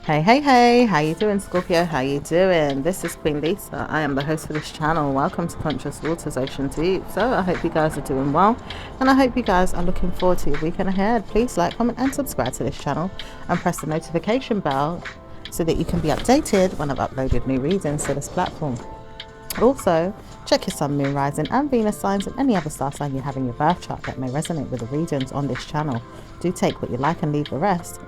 Hey, how you doing, Scorpio? How you doing? This is Queen Lisa. I am the host for this channel. Welcome to Conscious Waters Ocean Deep. So I hope you guys are doing well, and I hope you guys are looking forward to your weekend ahead. Please like, comment and subscribe to this channel and press the notification bell so that you can be updated when I've uploaded new readings to this platform. Also, check your sun, moon, rising and Venus signs and any other star sign you have in your birth chart that may resonate with the readings on this channel. Do take what you like and leave the rest.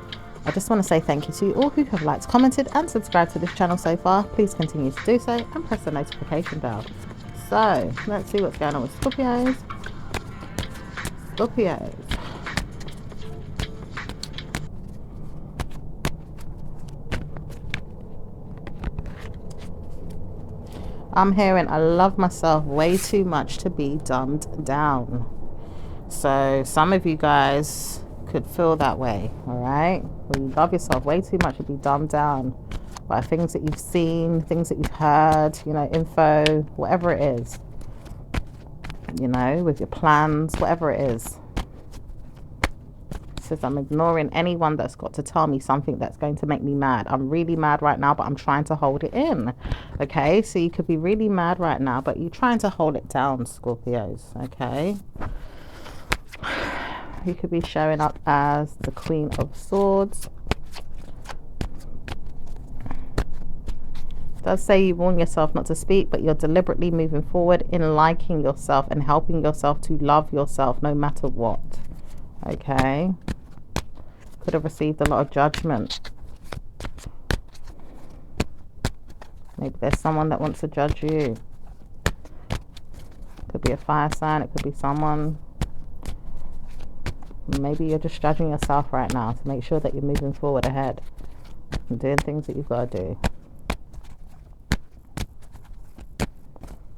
I just want to say thank you to all who have liked, commented and subscribed to this channel so far. Please continue to do so and press the notification bell. So, let's see what's going on with Scorpios. I'm hearing I love myself way too much to be dumbed down. So, some of you guys could feel that way, all right? Well, you love yourself way too much to be dumbed down by things that you've seen, things that you've heard, you know, info, whatever it is, you know, with your plans, whatever it is. It says I'm ignoring anyone that's got to tell me something that's going to make me mad. I'm really mad right now, but I'm trying to hold it in. Okay, so you could be really mad right now, but you're trying to hold it down, Scorpios. Okay, you could be showing up as the Queen of Swords. It does say you warn yourself not to speak, but you're deliberately moving forward in liking yourself and helping yourself to love yourself no matter what. Okay, could have received a lot of judgment. Maybe there's someone that wants to judge you. Could be a fire sign, it could be someone. Maybe you're just judging yourself right now to make sure that you're moving forward ahead and doing things that you've got to do.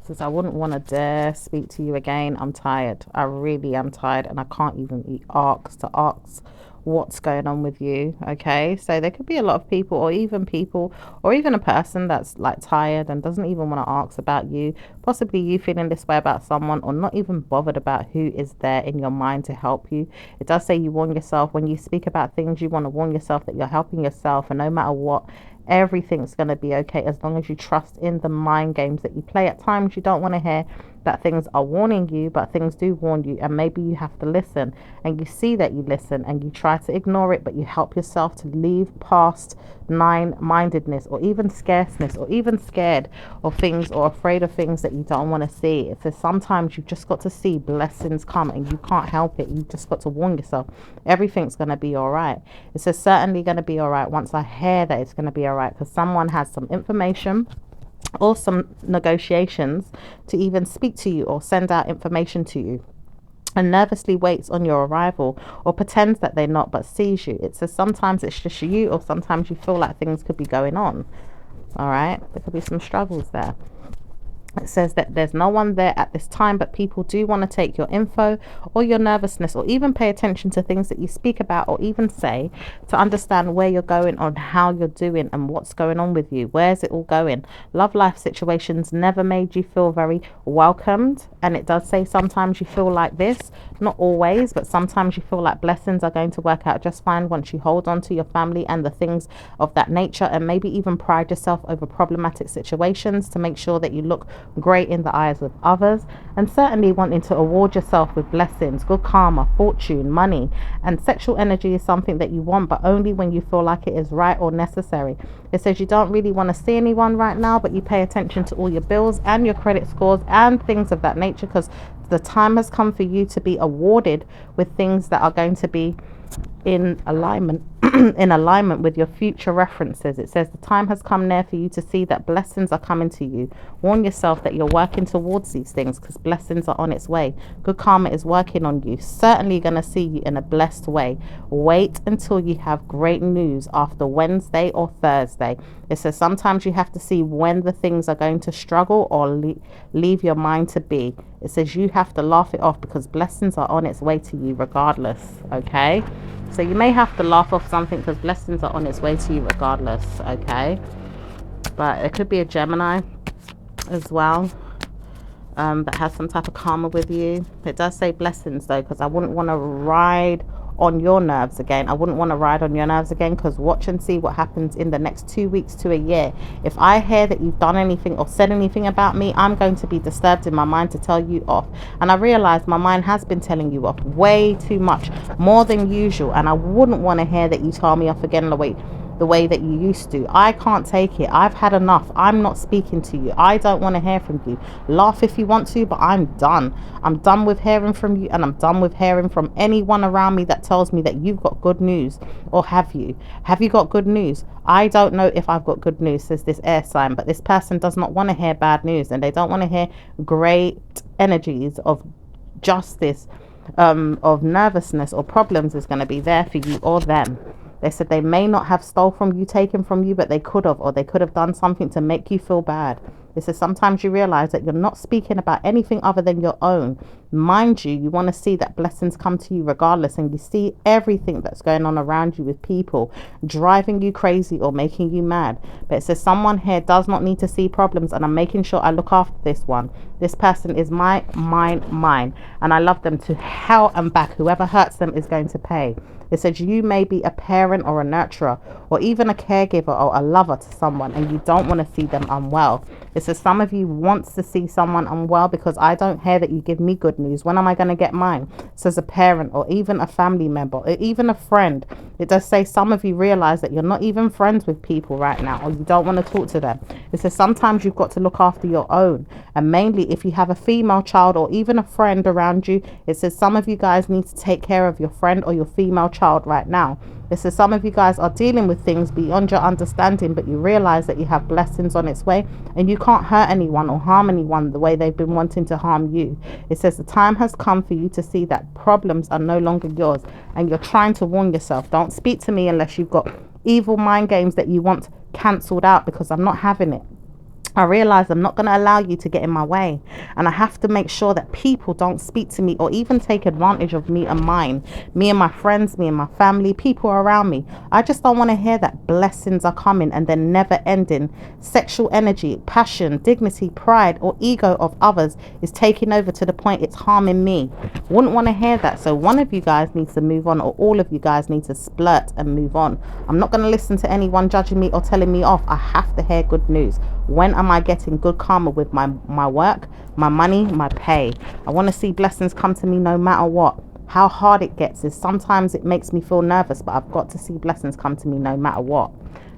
Says I wouldn't want to dare speak to you again. I'm tired. I really am tired, and I can't even ask what's going on with you. Okay, so there could be a lot of people or even a person that's like tired and doesn't even want to ask about you. Possibly you feeling this way about someone, or not even bothered about who is there in your mind to help you. It does say you warn yourself when you speak about things. You want to warn yourself that you're helping yourself, and no matter what, everything's going to be okay as long as you trust in the mind games that you play. At times you don't want to hear that things are warning you, but things do warn you, and maybe you have to listen, and you see that you listen and you try to ignore it, but you help yourself to leave past nine-mindedness or even scarceness or even scared of things or afraid of things that you don't want to see. It says sometimes you've just got to see blessings come and you can't help it. You just got to warn yourself everything's going to be all right. It says certainly going to be all right once I hear that it's going to be all right, because someone has some information or some negotiations to even speak to you or send out information to you, and nervously waits on your arrival or pretends that they're not but sees you. It says sometimes it's just you, or sometimes you feel like things could be going on. All right, there could be some struggles there. It says that there's no one there at this time, but people do want to take your info or your nervousness or even pay attention to things that you speak about or even say to understand where you're going or how you're doing and what's going on with you. Where's it all going? Love life situations never made you feel very welcomed. And it does say sometimes you feel like this, not always, but sometimes you feel like blessings are going to work out just fine once you hold on to your family and the things of that nature, and maybe even pride yourself over problematic situations to make sure that you look great in the eyes of others, and certainly wanting to award yourself with blessings, good karma, fortune, money. And sexual energy is something that you want, but only when you feel like it is right or necessary. It says you don't really want to see anyone right now, but you pay attention to all your bills and your credit scores and things of that nature, because the time has come for you to be awarded with things that are going to be in alignment with your future references. It says the time has come near for you to see that blessings are coming to you. Warn yourself that you're working towards these things, because blessings are on its way. Good karma is working on you. Certainly going to see you in a blessed way. Wait until you have great news after Wednesday or Thursday. It says sometimes you have to see when the things are going to struggle or leave your mind to be. It says you have to laugh it off, because blessings are on its way to you regardless. Okay, so you may have to laugh off something because blessings are on its way to you regardless. Okay, but it could be a Gemini as well, that has some type of karma with you. It does say blessings though, because I wouldn't want to ride on your nerves again. I wouldn't want to ride on your nerves again, because watch and see what happens in the next 2 weeks to a year. If I hear that you've done anything or said anything about me, I'm going to be disturbed in my mind to tell you off. And I realize my mind has been telling you off way too much, more than usual, and I wouldn't want to hear that you tell me off again the way that you used to. I can't take it. I've had enough. I'm not speaking to you. I don't want to hear from you. Laugh if you want to, but I'm done. I'm done with hearing from you, and I'm done with hearing from anyone around me that tells me that you've got good news. Or have you? Have you got good news? I don't know if I've got good news, says this air sign, but this person does not want to hear bad news, and they don't want to hear great energies of justice, of nervousness or problems is going to be there for you or them. They said they may not have stole from you, taken from you, but they could have, or they could have done something to make you feel bad. They said sometimes you realize that you're not speaking about anything other than your own. Mind you, you want to see that blessings come to you regardless, and you see everything that's going on around you with people driving you crazy or making you mad. But it says someone here does not need to see problems, and I'm making sure I look after this one. This person is mine, and I love them to hell and back. Whoever hurts them is going to pay. It says you may be a parent or a nurturer or even a caregiver or a lover to someone, and you don't want to see them unwell. It says some of you wants to see someone unwell because I don't hear that you give me good news. When am I going to get mine? So as a parent or even a family member or even a friend, it does say some of you realize that you're not even friends with people right now, or you don't want to talk to them. It says sometimes you've got to look after your own, and mainly if you have a female child or even a friend around you, it says some of you guys need to take care of your friend or your female child right now. It says some of you guys are dealing with things beyond your understanding, but you realize that you have blessings on its way, and you can't hurt anyone or harm anyone the way they've been wanting to harm you. It says the time has come for you to see that problems are no longer yours, and you're trying to warn yourself. Don't speak to me unless you've got evil mind games that you want cancelled out, because I'm not having it. I realize I'm not going to allow you to get in my way, and I have to make sure that people don't speak to me or even take advantage of me and mine, me and my friends, me and my family, people around me. I just don't want to hear that blessings are coming and then never ending. Sexual energy, passion, dignity, pride or ego of others is taking over to the point it's harming me. Wouldn't want to hear that. So one of you guys needs to move on, or all of you guys need to splurt and move on. I'm not going to listen to anyone judging me or telling me off. I have to hear good news. When am I getting good karma with my work, my money, my pay? I want to see blessings come to me no matter what. How hard it gets is sometimes it makes me feel nervous, but I've got to see blessings come to me no matter what.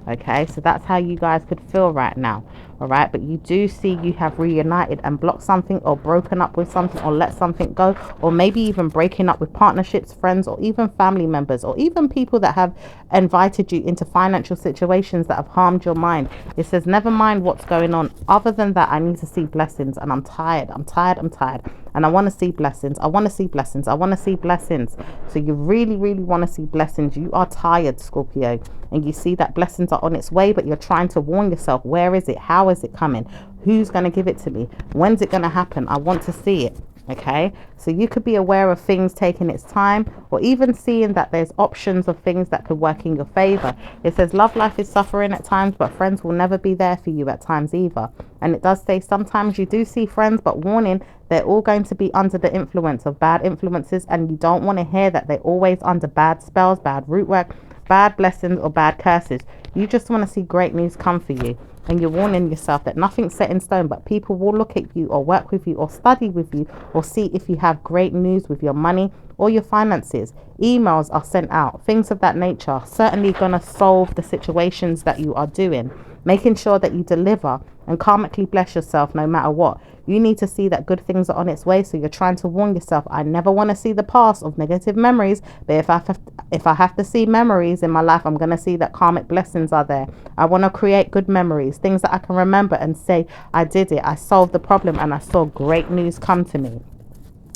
Okay, so that's how you guys could feel right now. All right, but you do see you have reunited and blocked something, or broken up with something, or let something go, or maybe even breaking up with partnerships, friends, or even family members, or even people that have invited you into financial situations that have harmed your mind. It says never mind what's going on. Other than that, I need to see blessings, and I'm tired, and I want to see blessings. I want to see blessings. I want to see blessings. So you really want to see blessings. You are tired, Scorpio, and you see that blessings are on its way, but you're trying to warn yourself. Where is it? How is it coming? Who's going to give it to me? When's it going to happen? I want to see it. Okay, so you could be aware of things taking its time, or even seeing that there's options of things that could work in your favor. It says love life is suffering at times, but friends will never be there for you at times either. And it does say sometimes you do see friends, but warning, they're all going to be under the influence of bad influences, and you don't want to hear that they're always under bad spells, bad root work, bad blessings or bad curses. You just want to see great news come for you, and you're warning yourself that nothing's set in stone, but people will look at you or work with you or study with you or see if you have great news with your money or your finances. Emails are sent out, things of that nature, certainly going to solve the situations that you are doing, making sure that you deliver and karmically bless yourself no matter what. You need to see that good things are on its way, so you're trying to warn yourself. I never want to see the past of negative memories, but if I have to see memories in my life, I'm going to see that karmic blessings are there. I want to create good memories, things that I can remember and say, I did it, I solved the problem, and I saw great news come to me.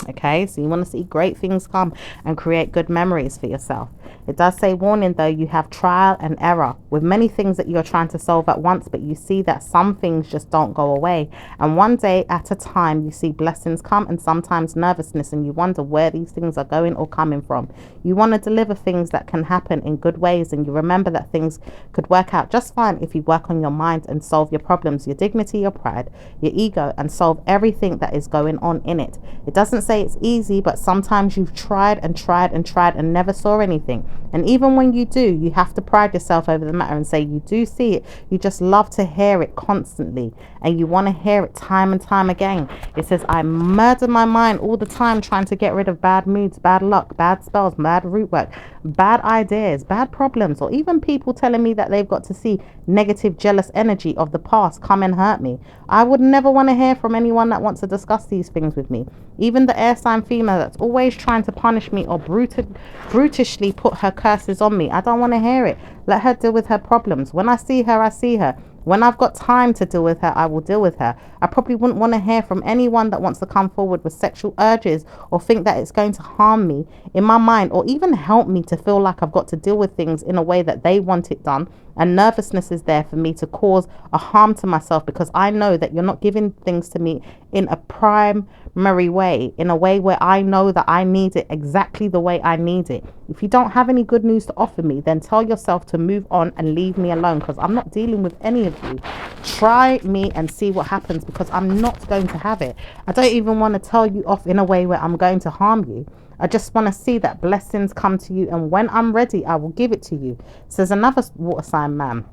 Okay, so you want to see great things come and create good memories for yourself. It does say warning though, you have trial and error with many things that you're trying to solve at once, but you see that some things just don't go away, and one day at a time you see blessings come, and sometimes nervousness, and you wonder where these things are going or coming from. You want to deliver things that can happen in good ways, and you remember that things could work out just fine if you work on your mind and solve your problems, your dignity, your pride, your ego, and solve everything that is going on in it. It doesn't say say it's easy, but sometimes you've tried and tried and tried and never saw anything. And even when you do, you have to pride yourself over the matter and say you do see it. You just love to hear it constantly, and you want to hear it time and time again. It says, I murder my mind all the time trying to get rid of bad moods, bad luck, bad spells, bad root work, bad ideas, bad problems, or even people telling me that they've got to see negative, jealous energy of the past come and hurt me. I would never want to hear from anyone that wants to discuss these things with me. Even the air sign female that's always trying to punish me or brutishly put her curses on me, I don't want to hear it. Let her deal with her problems. When I see her, I see her. When I've got time to deal with her, I will deal with her. I probably wouldn't want to hear from anyone that wants to come forward with sexual urges or think that it's going to harm me in my mind, or even help me to feel like I've got to deal with things in a way that they want it done. And nervousness is there for me to cause a harm to myself, because I know that you're not giving things to me in a primary way, in a way where I know that I need it exactly the way I need it. If you don't have any good news to offer me, then tell yourself to move on and leave me alone, because I'm not dealing with any of you. Try me and see what happens, because I'm not going to have it. I don't even want to tell you off in a way where I'm going to harm you. I just want to see that blessings come to you, and when I'm ready, I will give it to you. So there's another water sign man.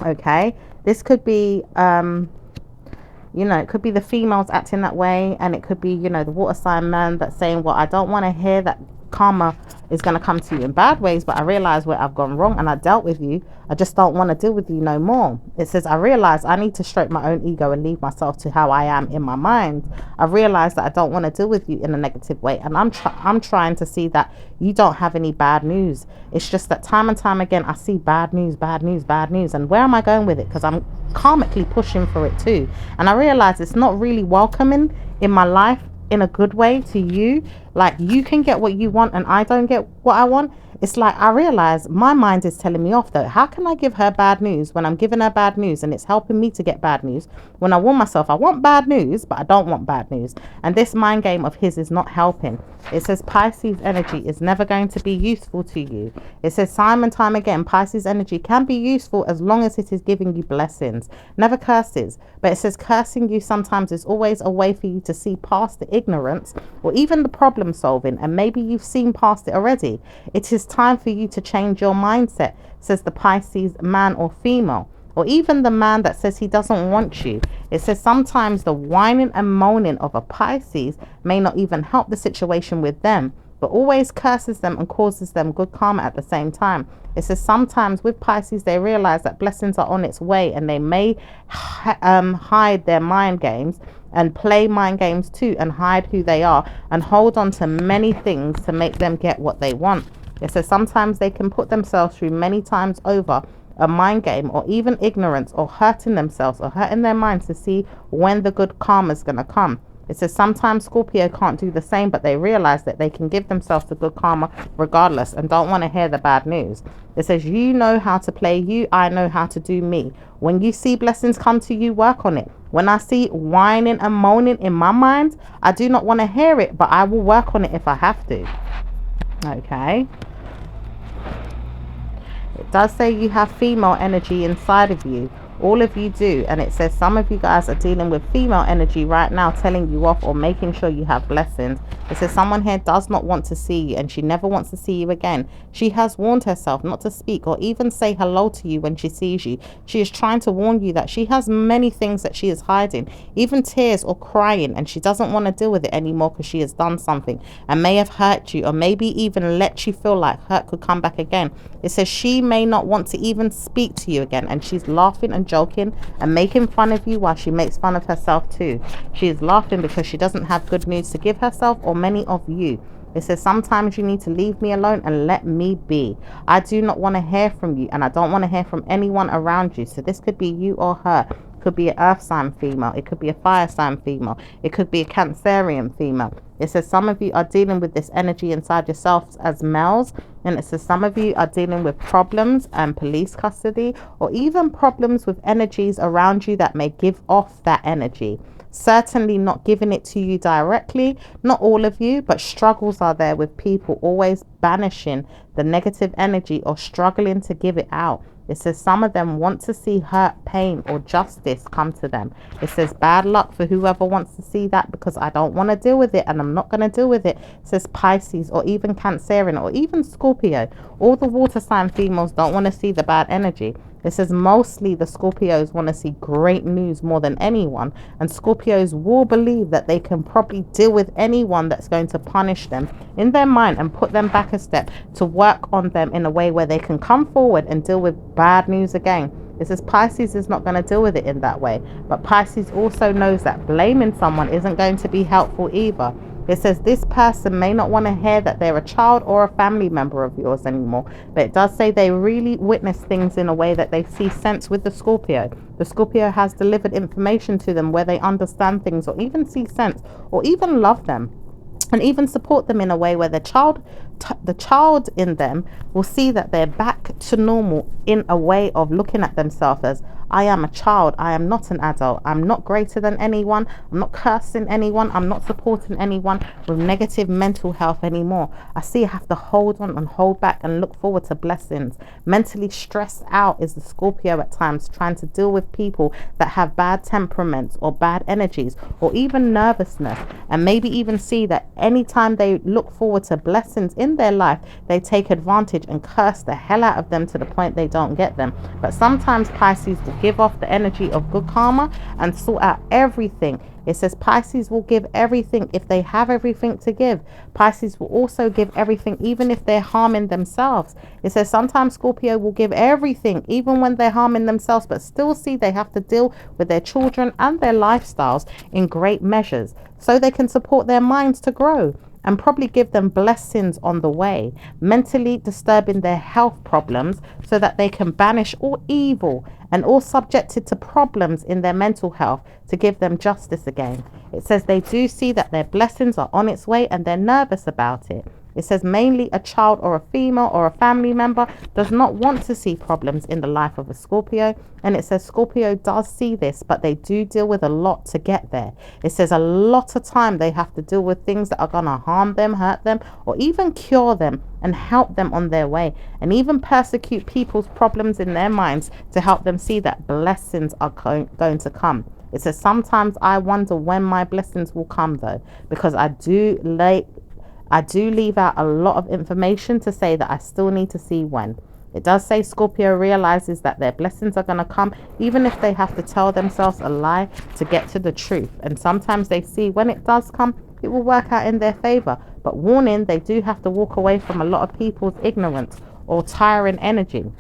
Okay, this could be it could be the females acting that way, and it could be, the water sign man that's saying, well, I don't want to hear that karma is going to come to you in bad ways, but I realize where I've gone wrong and I dealt with you. I just don't want to deal with you no more. It says, I realize I need to stroke my own ego and leave myself to how I am in my mind. I realize that I don't want to deal with you in a negative way, and I'm trying to see that you don't have any bad news. It's just that time and time again I see bad news, bad news, bad news. And where am I going with it? Because I'm karmically pushing for it too, and I realize it's not really welcoming in my life in a good way to you. Like, you can get what you want and I don't get what I want. It's like, I realize my mind is telling me off though. How can I give her bad news when I'm giving her bad news and it's helping me to get bad news, when I warn myself I want bad news but I don't want bad news? And this mind game of his is not helping. It says Pisces energy is never going to be useful to you. It says time and time again, Pisces energy can be useful as long as it is giving you blessings, never curses. But it says cursing you sometimes is always a way for you to see past the ignorance or even the problem solving, and maybe you've seen past it already. It is time for you to change your mindset, says the Pisces man or female, or even the man that says he doesn't want you. It says sometimes the whining and moaning of a Pisces may not even help the situation with them, but always curses them and causes them good karma at the same time. It says sometimes with Pisces they realize that blessings are on its way, and they may hide their mind games and play mind games too, and hide who they are and hold on to many things to make them get what they want. It says sometimes they can put themselves through many times over a mind game, or even ignorance, or hurting themselves or hurting their minds to see when the good karma is going to come. It says sometimes Scorpio can't do the same, but they realize that they can give themselves the good karma regardless and don't want to hear the bad news. It says, you know how to play you, I know how to do me. When you see blessings come to you, work on it. When I see whining and moaning in my mind, I do not want to hear it, but I will work on it if I have to. Okay. It does say you have female energy inside of you. All of you do. And it says some of you guys are dealing with female energy right now, telling you off or making sure you have blessings. It says someone here does not want to see you, and she never wants to see you again. She has warned herself not to speak or even say hello to you when she sees you. She is trying to warn you that she has many things that she is hiding, even tears or crying, and she doesn't want to deal with it anymore because she has done something and may have hurt you, or maybe even let you feel like hurt could come back again. It says she may not want to even speak to you again, and she's laughing and joking and making fun of you while she makes fun of herself too. She is laughing because she doesn't have good news to give herself or many of you. It says sometimes you need to leave me alone and let me be. I do not want to hear from you, and I don't want to hear from anyone around you. So this could be you or her. It could be an earth sign female. It could be a fire sign female. It could be a Cancerian female. It says some of you are dealing with this energy inside yourselves as males, and it says some of you are dealing with problems and police custody, or even problems with energies around you that may give off that energy. Certainly not giving it to you directly, not all of you, but struggles are there with people always banishing the negative energy or struggling to give it out. It says some of them want to see hurt, pain, or justice come to them. It says bad luck for whoever wants to see that, because I don't want to deal with it and I'm not going to deal with it. It says Pisces, or even Cancerian, or even Scorpio. All the water sign females don't want to see the bad energy. It says mostly the Scorpios want to see great news more than anyone. And Scorpios will believe that they can probably deal with anyone that's going to punish them in their mind and put them back a step, to work on them in a way where they can come forward and deal with bad news again. It says Pisces is not going to deal with it in that way. But Pisces also knows that blaming someone isn't going to be helpful either. It says this person may not want to hear that they're a child or a family member of yours anymore, but it does say they really witness things in a way that they see sense with the Scorpio. The Scorpio has delivered information to them where they understand things, or even see sense, or even love them, and even support them in a way where the child in them will see that they're back to normal, in a way of looking at themselves as, I am a child, I am not an adult, I'm not greater than anyone, I'm not cursing anyone, I'm not supporting anyone with negative mental health anymore. I see I have to hold on and hold back and look forward to blessings. Mentally stressed out is the Scorpio at times, trying to deal with people that have bad temperaments or bad energies, or even nervousness, and maybe even see that anytime they look forward to blessings in their life, they take advantage and curse the hell out of them to the point they don't get them. But sometimes Pisces will give off the energy of good karma and sort out everything. It says Pisces will give everything if they have everything to give. Pisces will also give everything even if they're harming themselves. It says sometimes Scorpio will give everything even when they're harming themselves, but still see they have to deal with their children and their lifestyles in great measures, so they can support their minds to grow and probably give them blessings on the way, mentally disturbing their health problems so that they can banish all evil and all subjected to problems in their mental health, to give them justice again. It says they do see that their blessings are on its way and they're nervous about it. It says mainly a child or a female or a family member does not want to see problems in the life of a Scorpio. And it says Scorpio does see this, but they do deal with a lot to get there. It says a lot of time they have to deal with things that are going to harm them, hurt them, or even cure them and help them on their way, and even persecute people's problems in their minds to help them see that blessings are going to come. It says sometimes I wonder when my blessings will come, though, because I do leave out a lot of information to say that I still need to see when. It does say Scorpio realizes that their blessings are going to come, even if they have to tell themselves a lie to get to the truth. And sometimes they see when it does come, it will work out in their favor. But warning, they do have to walk away from a lot of people's ignorance or tiring energy,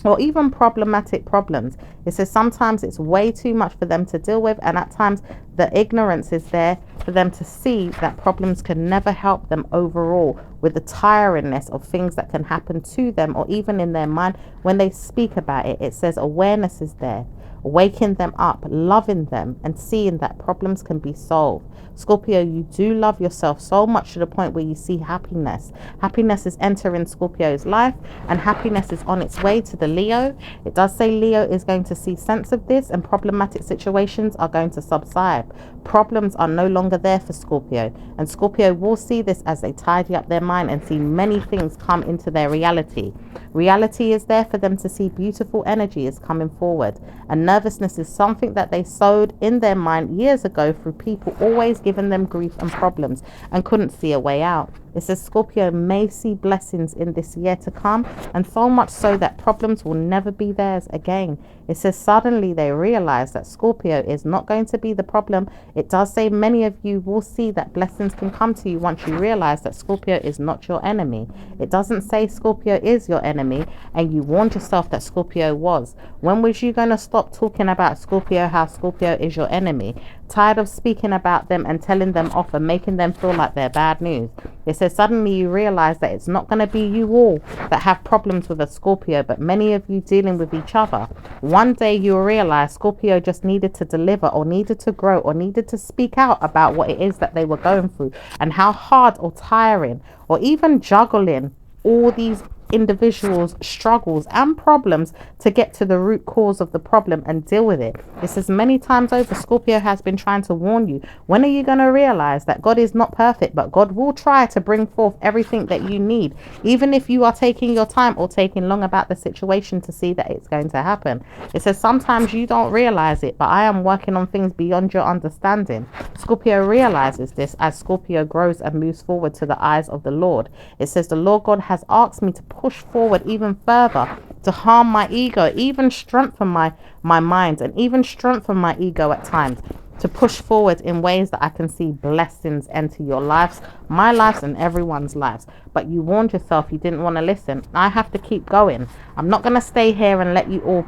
or even problematic problems. It says sometimes it's way too much for them to deal with, and at times the ignorance is there for them to see that problems can never help them overall, with the tiringness of things that can happen to them or even in their mind when they speak about it. It says awareness is there, waking them up, loving them, and seeing that problems can be solved. Scorpio, you do love yourself so much to the point where you see happiness. Happiness is entering Scorpio's life, and happiness is on its way to the Leo. It does say Leo is going to see sense of this, and problematic situations are going to subside. Problems are no longer there for Scorpio, and Scorpio will see this as they tidy up their mind and see many things come into their reality. Reality is there for them to see. Beautiful energy is coming forward, and nervousness is something that they sowed in their mind years ago through people always giving them grief and problems and couldn't see a way out. It says Scorpio may see blessings in this year to come, and so much so that problems will never be theirs again. It says suddenly they realize that Scorpio is not going to be the problem. It does say many of you will see that blessings can come to you once you realize that Scorpio is not your enemy. It doesn't say Scorpio is your enemy, and you warned yourself that Scorpio was. When was you going to stop talking about Scorpio, how Scorpio is your enemy? Tired of speaking about them and telling them off and making them feel like they're bad news. It says suddenly you realize that it's not going to be you all that have problems with a Scorpio, but many of you dealing with each other. One day you'll realize Scorpio just needed to deliver, or needed to grow, or needed to speak out about what it is that they were going through, and how hard or tiring or even juggling all these individuals' struggles and problems to get to the root cause of the problem and deal with it. It says many times over, Scorpio has been trying to warn you. When are you going to realize that God is not perfect, but God will try to bring forth everything that you need, even if you are taking your time or taking long about the situation to see that it's going to happen. It says sometimes you don't realize it, but I am working on things beyond your understanding. Scorpio realizes this as Scorpio grows and moves forward to the eyes of the Lord. It says the Lord God has asked me to push forward even further, to harm my ego, even strengthen my mind, and even strengthen my ego at times, to push forward in ways that I can see blessings enter your lives, my lives, and everyone's lives. But you warned yourself, you didn't want to listen. I have to keep going. I'm not going to stay here and let you all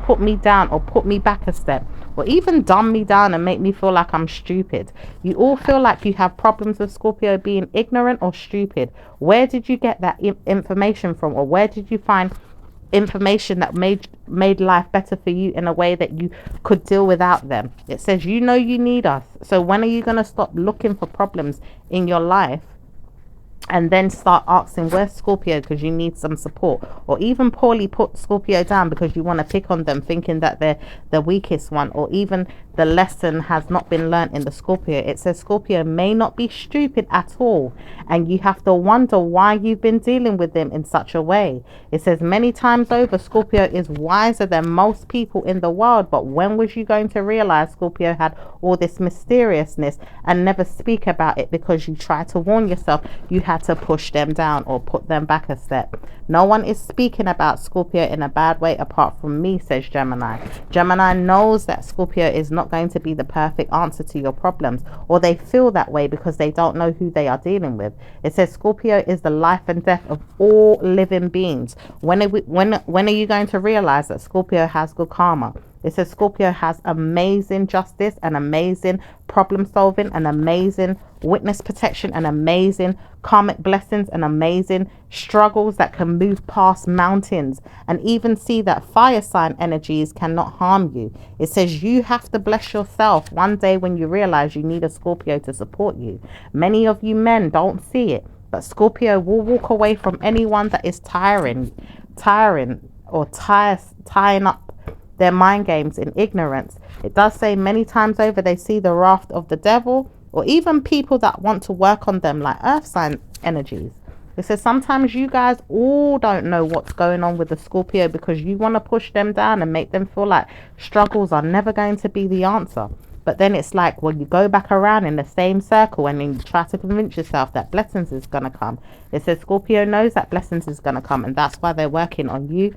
put me down or put me back a step, or even dumb me down and make me feel like I'm stupid. You all feel like you have problems with Scorpio being ignorant or stupid. Where did you get that information from, or where did you find information that made life better for you in a way that you could deal without them? It says you know you need us. So when are you going to stop looking for problems in your life and then start asking, where's Scorpio, because you need some support? Or even poorly put Scorpio down because you want to pick on them, thinking that they're the weakest one, or even the lesson has not been learned in the Scorpio. It says Scorpio may not be stupid at all, and you have to wonder why you've been dealing with them in such a way. It says many times over, Scorpio is wiser than most people in the world, but when was you going to realize Scorpio had all this mysteriousness and never speak about it because you try to warn yourself? You had to push them down or put them back a step. No one is speaking about Scorpio in a bad way apart from me, says Gemini. Gemini knows that Scorpio is not going to be the perfect answer to your problems, or they feel that way because they don't know who they are dealing with. It says Scorpio is the life and death of all living beings. When are you going to realize that Scorpio has good karma? It says Scorpio has amazing justice and amazing problem solving and amazing witness protection and amazing karmic blessings and amazing struggles that can move past mountains, and even see that fire sign energies cannot harm you. It says you have to bless yourself one day when you realize you need a Scorpio to support you. Many of you men don't see it, but Scorpio will walk away from anyone that is tiring or tying up their mind games in ignorance. It does say many times over they see the wrath of the devil, or even people that want to work on them, like earth sign energies. It says sometimes you guys all don't know what's going on with the Scorpio because you want to push them down and make them feel like struggles are never going to be the answer. But then it's like, well, you go back around in the same circle and then you try to convince yourself that blessings is going to come. It says Scorpio knows that blessings is going to come, and that's why they're working on you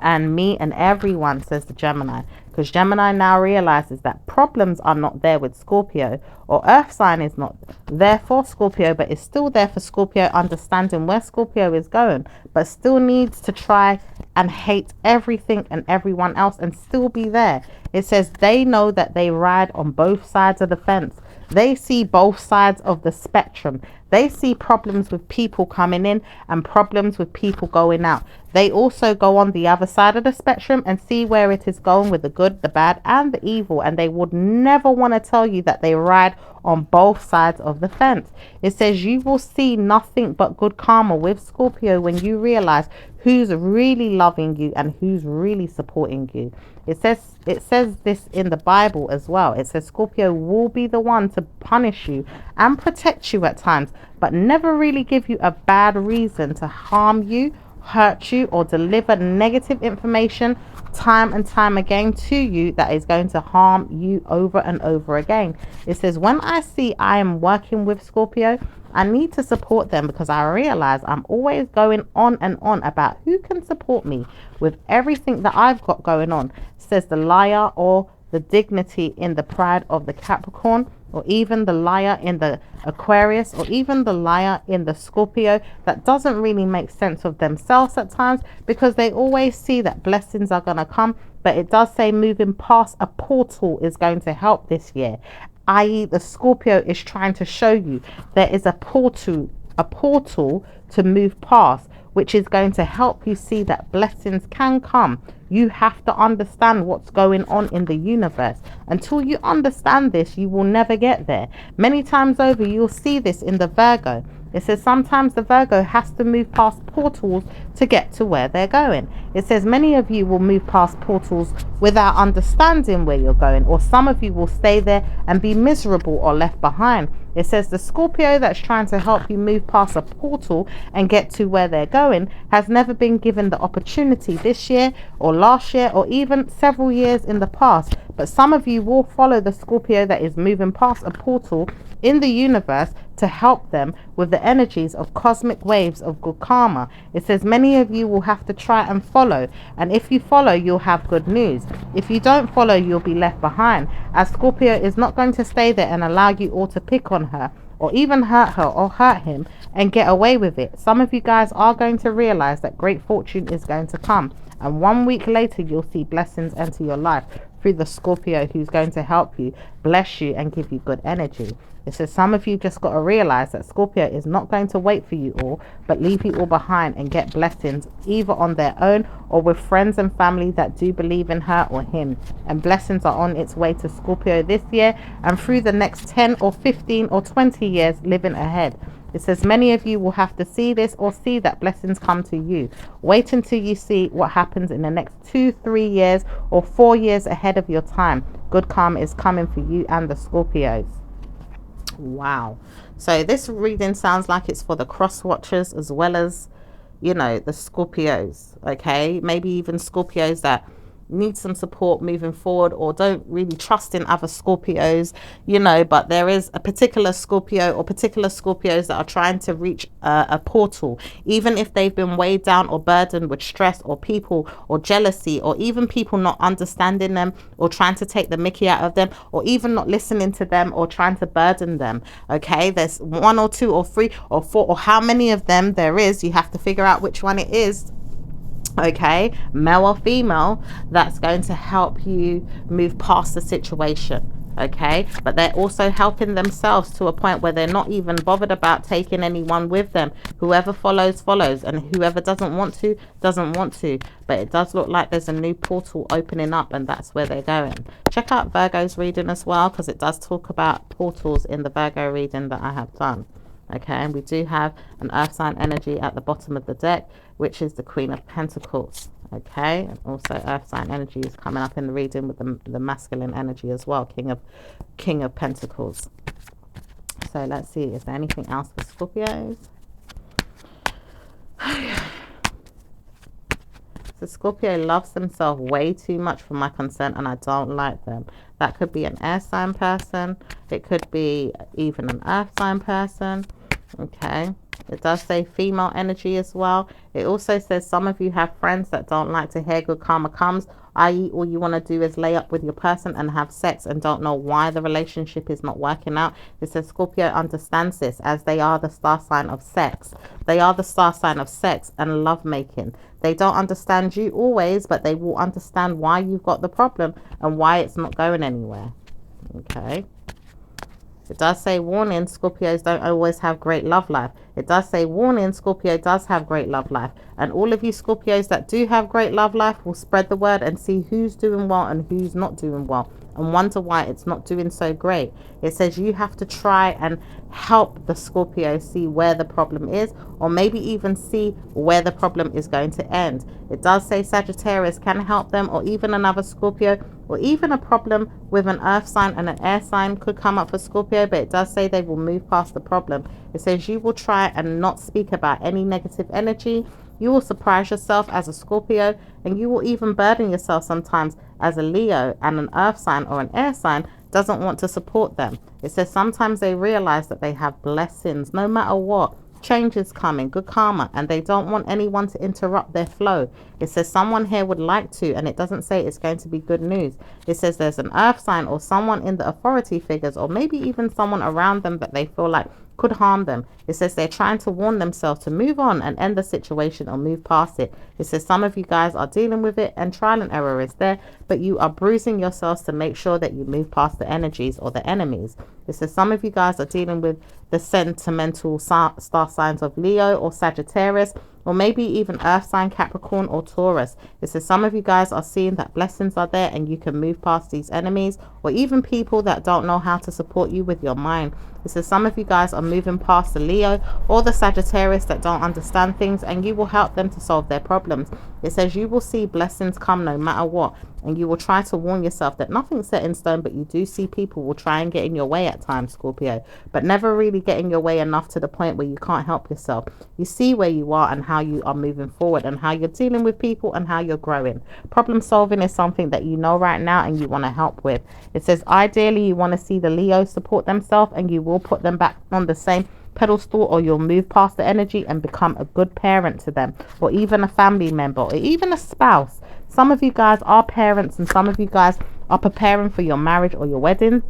and me and everyone, says the Gemini, because Gemini now realizes that problems are not there with Scorpio, or earth sign is not there for Scorpio, but it's still there for Scorpio, understanding where Scorpio is going, but still needs to try and hate everything and everyone else and still be there. It says they know that they ride on both sides of the fence. They see both sides of the spectrum. They see problems with people coming in and problems with people going out. They also go on the other side of the spectrum and see where it is going with the good, the bad, and the evil. And they would never want to tell you that they ride on both sides of the fence. It says you will see nothing but good karma with Scorpio when you realize who's really loving you and who's really supporting you. It says this in the Bible as well. It says Scorpio will be the one to punish you and protect you at times, but never really give you a bad reason to harm you, hurt you, or deliver negative information time and time again to you that is going to harm you over and over again. It says when I see I am working with Scorpio, I need to support them because I realize I'm always going on and on about who can support me with everything that I've got going on, says the liar, or the dignity in the pride of the Capricorn, or even the liar in the Aquarius, or even the liar in the Scorpio that doesn't really make sense of themselves at times because they always see that blessings are going to come. But it does say moving past a portal is going to help this year, i.e. the Scorpio is trying to show you there is a portal to move past, which is going to help you see that blessings can come. You have to understand what's going on in the universe. Until you understand this, you will never get there. Many times over, you'll see this in the Virgo. It says sometimes the Virgo has to move past portals to get to where they're going. It says many of you will move past portals without understanding where you're going, or some of you will stay there and be miserable or left behind. It says the Scorpio that's trying to help you move past a portal and get to where they're going has never been given the opportunity this year or last year or even several years in the past. But some of you will follow the Scorpio that is moving past a portal in the universe to help them with the energies of cosmic waves of good karma. It says many of you will have to try and follow, and if you follow, you'll have good news. If you don't follow, you'll be left behind, as Scorpio is not going to stay there and allow you all to pick on her or even hurt her or hurt him and get away with it. Some of you guys are going to realize that great fortune is going to come, and 1 week later you'll see blessings enter your life through the Scorpio who's going to help you, bless you, and give you good energy. It says some of you just got to realize that Scorpio is not going to wait for you all, but leave you all behind and get blessings either on their own or with friends and family that do believe in her or him. And blessings are on its way to Scorpio this year and through the next 10 or 15 or 20 years living ahead. It says many of you will have to see this or see that blessings come to you. Wait until you see what happens in the next 2, 3 years or 4 years ahead of your time. Good karma is coming for you and the Scorpios. Wow. So this reading sounds like it's for the cross watchers as well as, you know, the Scorpios. Okay, maybe even Scorpios that need some support moving forward or don't really trust in other Scorpios, you know, but there is a particular Scorpio or particular Scorpios that are trying to reach a portal, even if they've been weighed down or burdened with stress or people or jealousy or even people not understanding them or trying to take the mickey out of them or even not listening to them or trying to burden them. Okay, there's 1 or 2 or 3 or 4 or how many of them there is. You have to figure out which one it is, okay, male or female, that's going to help you move past the situation. Okay, but they're also helping themselves to a point where they're not even bothered about taking anyone with them. Whoever follows and whoever doesn't want to doesn't want to. But it does look like there's a new portal opening up, and that's where they're going. Check out Virgo's reading as well, because it does talk about portals in the Virgo reading that I have done. Okay, and we do have an earth sign energy at the bottom of the deck, which is the Queen of Pentacles. Okay, and also earth sign energy is coming up in the reading with the masculine energy as well, King of Pentacles. So let's see, is there anything else for Scorpios? So Scorpio loves themselves way too much for my consent, and I don't like them. That could be an air sign person. It could be even an earth sign person. Okay. It does say female energy as well. It also says some of you have friends that don't like to hear good karma comes, i.e. all you want to do is lay up with your person and have sex and don't know why the relationship is not working out. It says Scorpio understands this, as they are the star sign of sex. They are the star sign of sex and lovemaking. They don't understand you always, but they will understand why you've got the problem and why it's not going anywhere. Okay. It does say warning, Scorpios don't always have great love life. It does say warning, Scorpio does have great love life. And all of you Scorpios that do have great love life will spread the word and see who's doing well and who's not doing well, and wonder why it's not doing so great. It says you have to try and help the Scorpio see where the problem is, or maybe even see where the problem is going to end. It does say Sagittarius can help them, or even another Scorpio, or even a problem with an earth sign and an air sign could come up for Scorpio, but it does say they will move past the problem. It says you will try and not speak about any negative energy. You will surprise yourself as a Scorpio, and you will even burden yourself sometimes as a Leo, and an earth sign or an air sign doesn't want to support them. It says sometimes they realize that they have blessings no matter what. Change is coming, good karma, and they don't want anyone to interrupt their flow. It says someone here would like to, and it doesn't say it's going to be good news. It says there's an earth sign or someone in the authority figures, or maybe even someone around them that they feel like could harm them. It says they're trying to warn themselves to move on and end the situation or move past it. It says some of you guys are dealing with it and trial and error is there, but you are bruising yourselves to make sure that you move past the energies or the enemies. It says some of you guys are dealing with the sentimental star signs of Leo or Sagittarius, or maybe even earth sign Capricorn or Taurus. It says some of you guys are seeing that blessings are there and you can move past these enemies, or even people that don't know how to support you with your mind. It says some of you guys are moving past the Leo or the Sagittarius that don't understand things, and you will help them to solve their problems. It says you will see blessings come no matter what, and you will try to warn yourself that nothing's set in stone, but you do see people will try and get in your way at times, Scorpio, but never really get in your way enough to the point where you can't help yourself. You see where you are and how you are moving forward and how you're dealing with people and how you're growing. Problem solving is something that you know right now and you want to help with. It says ideally you want to see the Leo support themselves, and you will put them back on the same pedestal, or you'll move past the energy and become a good parent to them, or even a family member, or even a spouse. Some of you guys are parents, and some of you guys are preparing for your marriage or your wedding.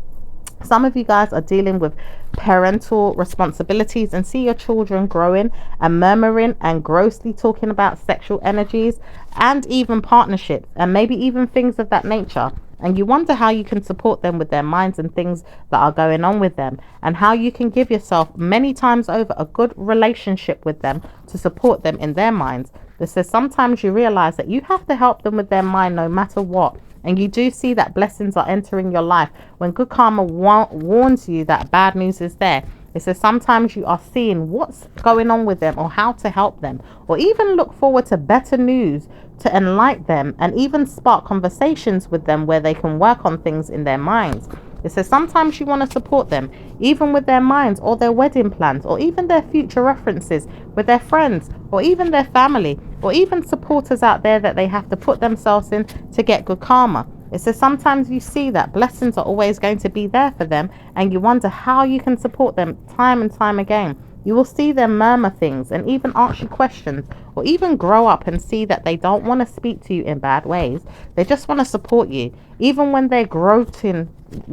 Some of you guys are dealing with parental responsibilities and see your children growing and murmuring and grossly talking about sexual energies and even partnerships and maybe even things of that nature. And you wonder how you can support them with their minds and things that are going on with them, and how you can give yourself many times over a good relationship with them to support them in their minds. This says sometimes you realize that you have to help them with their mind no matter what. And you do see that blessings are entering your life when good karma warns you that bad news is there. It says sometimes you are seeing what's going on with them or how to help them, or even look forward to better news to enlighten them and even spark conversations with them where they can work on things in their minds. It says sometimes you want to support them even with their minds or their wedding plans, or even their future references with their friends or even their family, or even supporters out there that they have to put themselves in to get good karma. It says sometimes you see that blessings are always going to be there for them, and you wonder how you can support them time and time again. You will see them murmur things and even ask you questions, or even grow up and see that they don't want to speak to you in bad ways. They just want to support you, even when they're groaning,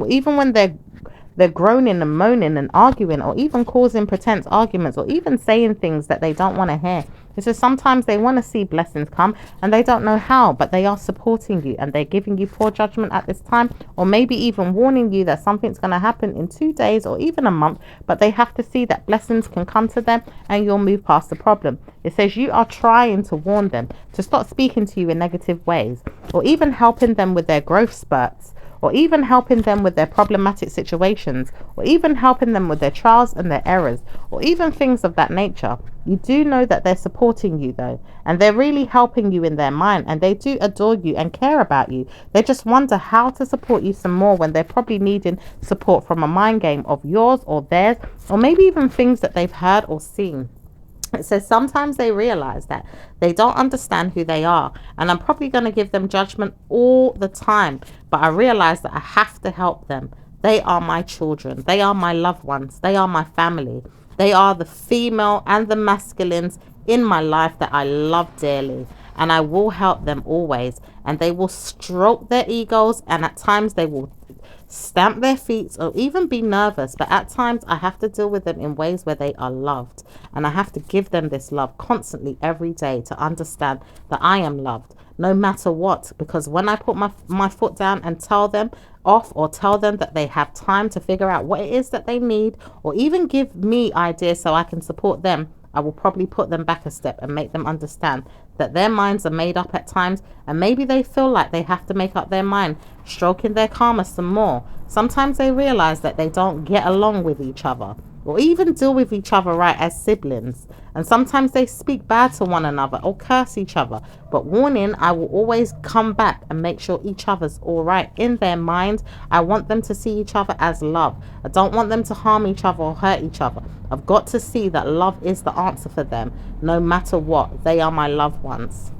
even when they're groaning and moaning and arguing, or even causing pretense arguments, or even saying things that they don't want to hear. It's just sometimes they want to see blessings come and they don't know how, but they are supporting you and they're giving you poor judgment at this time, or maybe even warning you that something's going to happen in 2 days or even a month, but they have to see that blessings can come to them and you'll move past the problem. It says you are trying to warn them to stop speaking to you in negative ways, or even helping them with their growth spurts, or even helping them with their problematic situations, or even helping them with their trials and their errors, or even things of that nature. You do know that they're supporting you though, and they're really helping you in their mind, and they do adore you and care about you. They just wonder how to support you some more when they're probably needing support from a mind game of yours or theirs, or maybe even things that they've heard or seen. It says sometimes they realize that they don't understand who they are, and I'm probably going to give them judgment all the time, but I realize that I have to help them. They are my children. They are my loved ones. They are my family. They are the female and the masculines in my life that I love dearly, and I will help them always. And they will stroke their egos, and at times they will stamp their feet or even be nervous, but at times I have to deal with them in ways where they are loved, and I have to give them this love constantly every day to understand that I am loved no matter what. Because when I put my foot down and tell them off, or tell them that they have time to figure out what it is that they need, or even give me ideas so I can support them, I will probably put them back a step and make them understand that their minds are made up at times, and maybe they feel like they have to make up their mind, stroking their karma some more. Sometimes they realize that they don't get along with each other, or even deal with each other right as siblings, and sometimes they speak bad to one another or curse each other. But warning, I will always come back and make sure each other's all right in their mind. I want them to see each other as love. I don't want them to harm each other or hurt each other. I've got to see that love is the answer for them no matter what. They are my loved ones.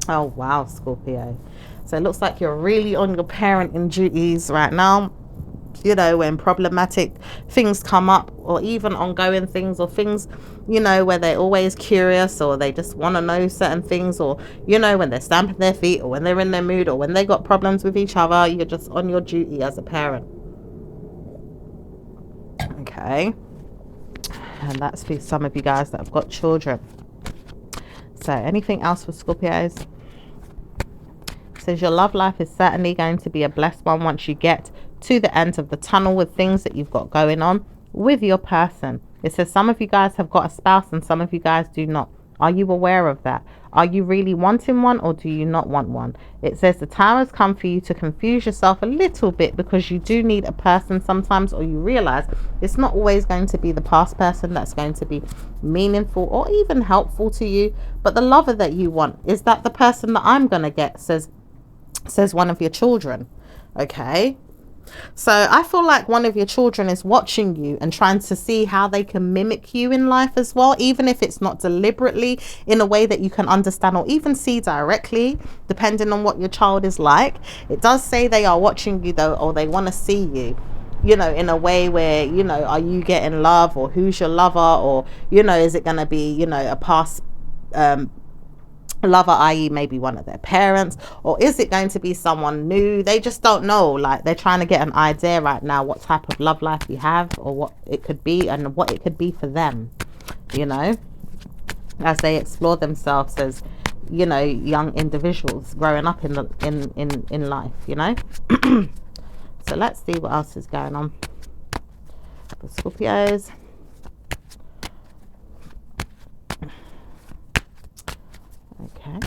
Oh wow, Scorpio. So it looks like you're really on your parenting duties right now. You know, when problematic things come up, or even ongoing things, or things, you know, where they're always curious, or they just want to know certain things, or, you know, when they're stamping their feet, or when they're in their mood, or when they got problems with each other, you're just on your duty as a parent. Okay. And that's for some of you guys that have got children. So anything else for Scorpios? It says your love life is certainly going to be a blessed one once you get to the end of the tunnel with things that you've got going on. with your person. It says some of you guys have got a spouse and some of you guys do not. Are you aware of that? Are you really wanting one, or do you not want one? It says the time has come for you to confuse yourself a little bit, because you do need a person sometimes, or you realize it's not always going to be the past person that's going to be meaningful or even helpful to you, but the lover that you want. Is that the person that I'm going to get? Says one of your children. Okay. So I feel like one of your children is watching you and trying to see how they can mimic you in life as well, even if it's not deliberately, in a way that you can understand or even see directly, depending on what your child is like. It does say they are watching you though, or they want to see you, you know, in a way where, you know, are you getting love, or who's your lover, or, you know, is it going to be, you know, a past lover, i.e. maybe one of their parents, or is it going to be someone new? They just don't know. Like, they're trying to get an idea right now what type of love life you have, or what it could be, and what it could be for them, you know, as they explore themselves as, you know, young individuals growing up in life, you know. So let's see what else is going on for Scorpios. Okay.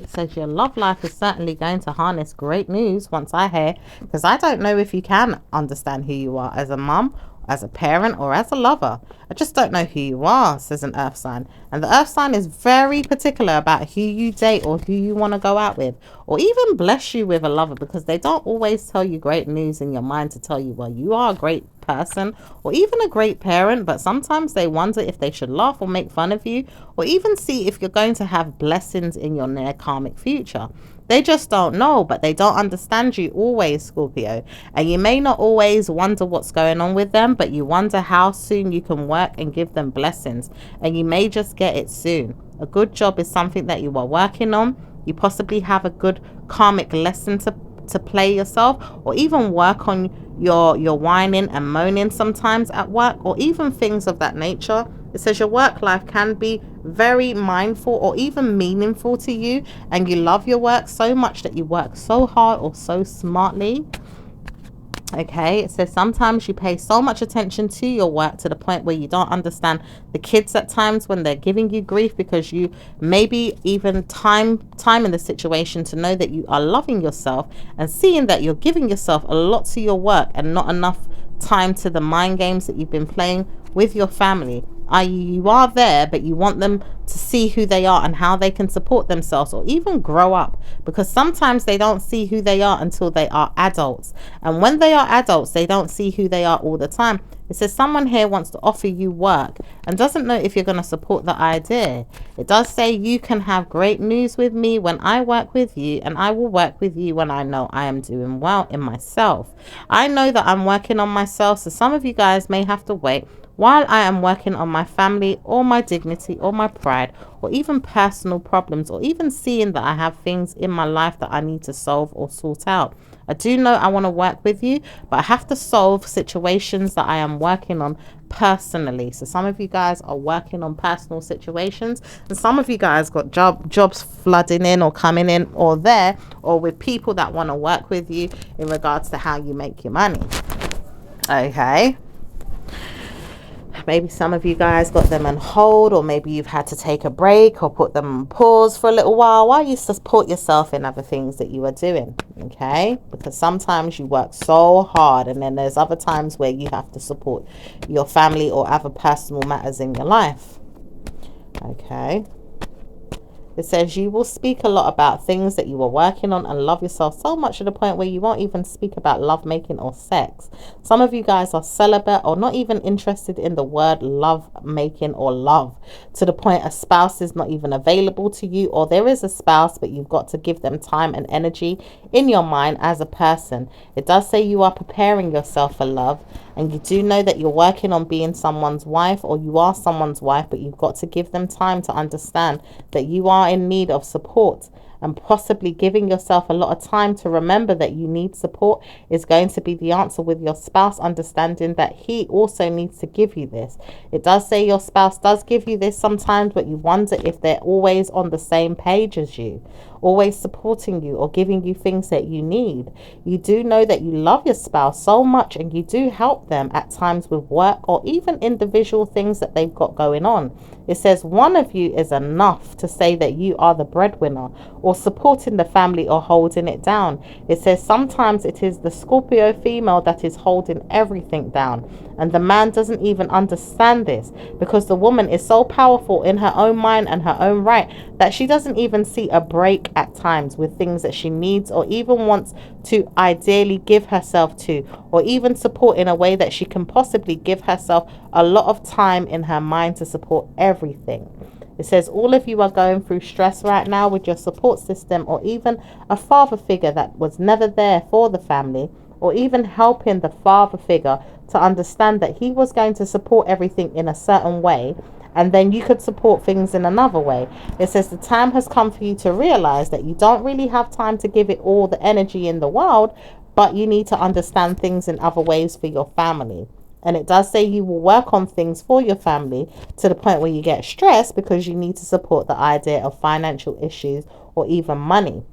It says your love life is certainly going to harness great news once I hear, because I don't know if you can understand who you are as a mum, as a parent, or as a lover. I just don't know who you are, says an earth sign. And the earth sign is very particular about who you date or who you want to go out with, or even bless you with a lover, because they don't always tell you great news in your mind to tell you, well, you are a great person or even a great parent, but sometimes they wonder if they should laugh or make fun of you, or even see if you're going to have blessings in your near karmic future. They just don't know, but they don't understand you always, Scorpio. And you may not always wonder what's going on with them, but you wonder how soon you can work and give them blessings. And you may just get it soon. A good job is something that you are working on. You possibly have a good karmic lesson to play yourself, or even work on your whining and moaning sometimes at work, or even things of that nature. It says your work life can be very mindful or even meaningful to you, and you love your work so much that you work so hard or so smartly. Okay, it says sometimes you pay so much attention to your work to the point where you don't understand the kids at times when they're giving you grief, because you maybe even time in the situation to know that you are loving yourself and seeing that you're giving yourself a lot to your work and not enough time to the mind games that you've been playing with your family. You are there, but you want them to see who they are and how they can support themselves or even grow up, because sometimes they don't see who they are until they are adults, and when they are adults they don't see who they are all the time. It says someone here wants to offer you work and doesn't know if you're going to support the idea. It does say you can have great news with me when I work with you, and I will work with you when I know I am doing well in myself. I know that I'm working on myself, so some of you guys may have to wait while I am working on my family or my dignity or my pride, or even personal problems, or even seeing that I have things in my life that I need to solve or sort out. I do know I want to work with you, but I have to solve situations that I am working on personally. So some of you guys are working on personal situations, and some of you guys got jobs flooding in or coming in or there, or with people that want to work with you in regards to how you make your money. Okay. Maybe some of you guys got them on hold, or maybe you've had to take a break or put them on pause for a little while you support yourself in other things that you are doing. Okay, because sometimes you work so hard, and then there's other times where you have to support your family or other personal matters in your life. Okay. It says you will speak a lot about things that you are working on and love yourself so much to the point where you won't even speak about love making or sex. Some of you guys are celibate or not even interested in the word love making or love, to the point a spouse is not even available to you, or there is a spouse but you've got to give them time and energy in your mind as a person. It does say you are preparing yourself for love, and you do know that you're working on being someone's wife, or you are someone's wife, but you've got to give them time to understand that you are in need of support, and possibly giving yourself a lot of time to remember that you need support is going to be the answer, with your spouse understanding that he also needs to give you this. It does say your spouse does give you this sometimes, but you wonder if they're always on the same page as you, always supporting you or giving you things that you need. You do know that you love your spouse so much, and you do help them at times with work or even individual things that they've got going on. It says one of you is enough to say that you are the breadwinner or supporting the family or holding it down. It says sometimes it is the Scorpio female that is holding everything down, and the man doesn't even understand this because the woman is so powerful in her own mind and her own right that she doesn't even see a break at times with things that she needs or even wants to ideally give herself to, or even support in a way that she can possibly give herself a lot of time in her mind to support everything. It says all of you are going through stress right now with your support system, or even a father figure that was never there for the family, or even helping the father figure to understand that he was going to support everything in a certain way, and then you could support things in another way. It says the time has come for you to realize that you don't really have time to give it all the energy in the world, but you need to understand things in other ways for your family. And it does say you will work on things for your family to the point where you get stressed because you need to support the idea of financial issues or even money.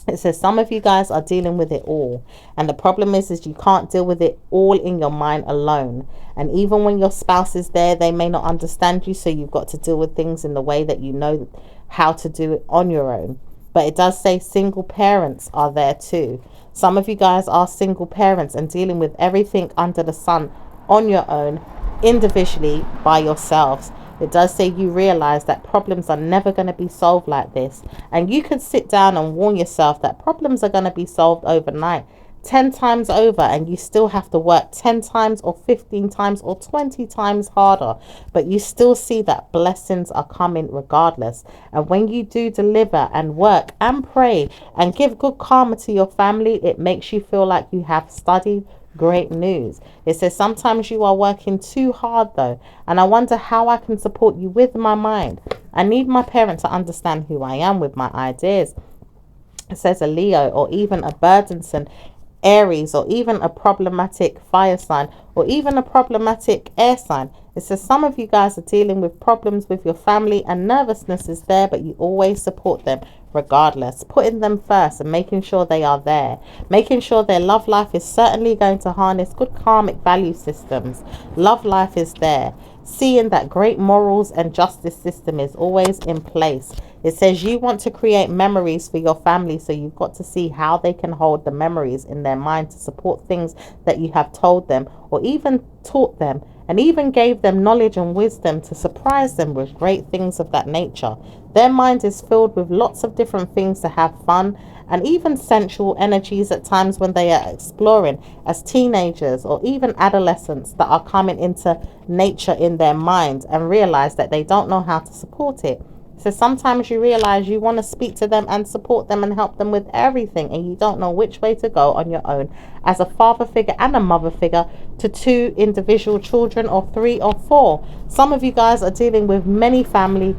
It says some of you guys are dealing with it all, and the problem is you can't deal with it all in your mind alone. And even when your spouse is there, they may not understand you, so you've got to deal with things in the way that you know how to do it on your own. But it does say single parents are there too. Some of you guys are single parents and dealing with everything under the sun on your own, individually, by yourselves. It does say you realize that problems are never going to be solved like this, and you can sit down and warn yourself that problems are going to be solved overnight 10 times over, and you still have to work 10 times or 15 times or 20 times harder, but you still see that blessings are coming regardless. And when you do deliver and work and pray and give good karma to your family, it makes you feel like you have studied great news. It says sometimes you are working too hard though, and I wonder how I can support you with my mind. I need my parent to understand who I am with my ideas. It says a Leo, or even a burdensome Aries, or even a problematic fire sign, or even a problematic air sign. It says some of you guys are dealing with problems with your family, and nervousness is there, but you always support them regardless, putting them first and making sure they are there, making sure their love life is certainly going to harness good karmic value systems. Love life is there, seeing that great morals and justice system is always in place. It says you want to create memories for your family, so you've got to see how they can hold the memories in their mind to support things that you have told them or even taught them, and even gave them knowledge and wisdom to surprise them with great things of that nature. Their mind is filled with lots of different things to have fun, and even sensual energies at times when they are exploring as teenagers or even adolescents that are coming into nature in their minds and realize that they don't know how to support it. So sometimes you realize you want to speak to them and support them and help them with everything, and you don't know which way to go on your own as a father figure and a mother figure to 2 individual children, or 3 or 4. Some of you guys are dealing with many family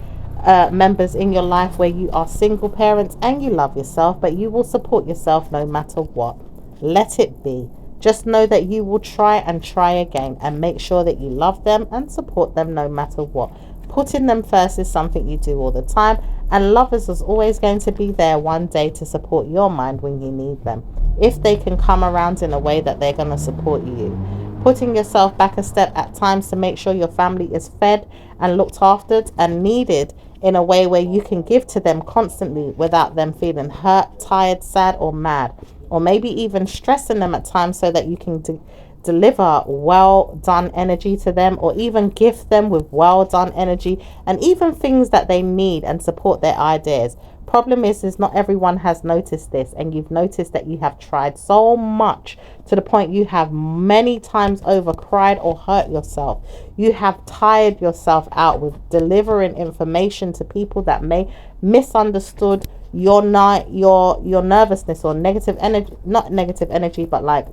members in your life where you are single parents and you love yourself, but you will support yourself no matter what. Let it be. Just know that you will try and try again, and make sure that you love them and support them no matter what. Putting them first is something you do all the time, and lovers is always going to be there one day to support your mind when you need them, if they can come around in a way that they're going to support you. Putting yourself back a step at times to make sure your family is fed and looked after and needed in a way where you can give to them constantly without them feeling hurt, tired, sad, or mad, or maybe even stressing them at times, so that you can deliver well done energy to them, or even gift them with well done energy and even things that they need and support their ideas. Problem is not everyone has noticed this, and you've noticed that you have tried so much to the point you have many times over cried or hurt yourself. You have tired yourself out with delivering information to people that may misunderstood your nervousness or negative energy, not negative energy, but like,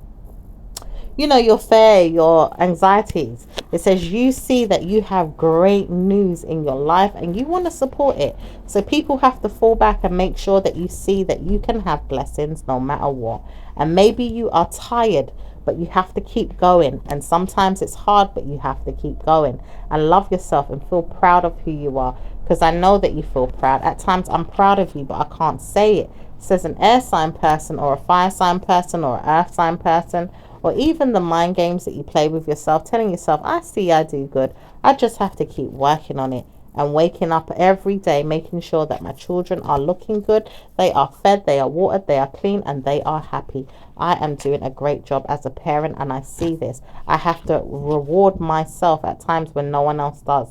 you know, your fear, your anxieties. It says you see that you have great news in your life and you want to support it. So people have to fall back and make sure that you see that you can have blessings no matter what. And maybe you are tired, but you have to keep going. And sometimes it's hard, but you have to keep going. And love yourself and feel proud of who you are. because I know that you feel proud. At times I'm proud of you, but I can't say it. It says an air sign person or a fire sign person or an earth sign person, or even the mind games that you play with yourself, telling yourself, I see I do good. I just have to keep working on it. And waking up every day, making sure that my children are looking good, they are fed, they are watered, they are clean, and they are happy. I am doing a great job as a parent, and I see this. I have to reward myself at times when no one else does.